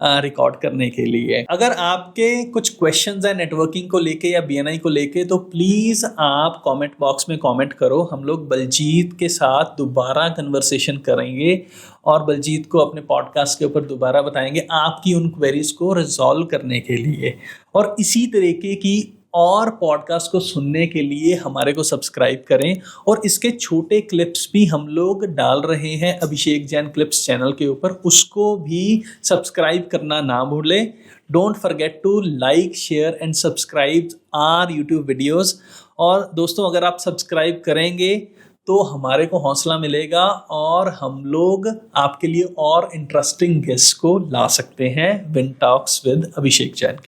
रिकॉर्ड करने के लिए। अगर आपके कुछ क्वेश्चंस हैं नेटवर्किंग को लेके या BNI को लेके, तो प्लीज़ आप कमेंट बॉक्स में कमेंट करो। हम लोग बलजीत के साथ दोबारा कन्वर्सेशन करेंगे और बलजीत को अपने पॉडकास्ट के ऊपर दोबारा बताएंगे आपकी उन क्वेरीज को रिजॉल्व करने के लिए। और इसी तरीके की और पॉडकास्ट को सुनने के लिए हमारे को सब्सक्राइब करें। और इसके छोटे क्लिप्स भी हम लोग डाल रहे हैं अभिषेक जैन क्लिप्स चैनल के ऊपर, उसको भी सब्सक्राइब करना ना भूलें। Don't forget to like, share and subscribe our YouTube videos. और दोस्तों, अगर आप सब्सक्राइब करेंगे तो हमारे को हौसला मिलेगा और हम लोग आपके लिए और इंटरेस्टिंग गेस्ट को ला सकते हैं win talks with Abhishek Jain के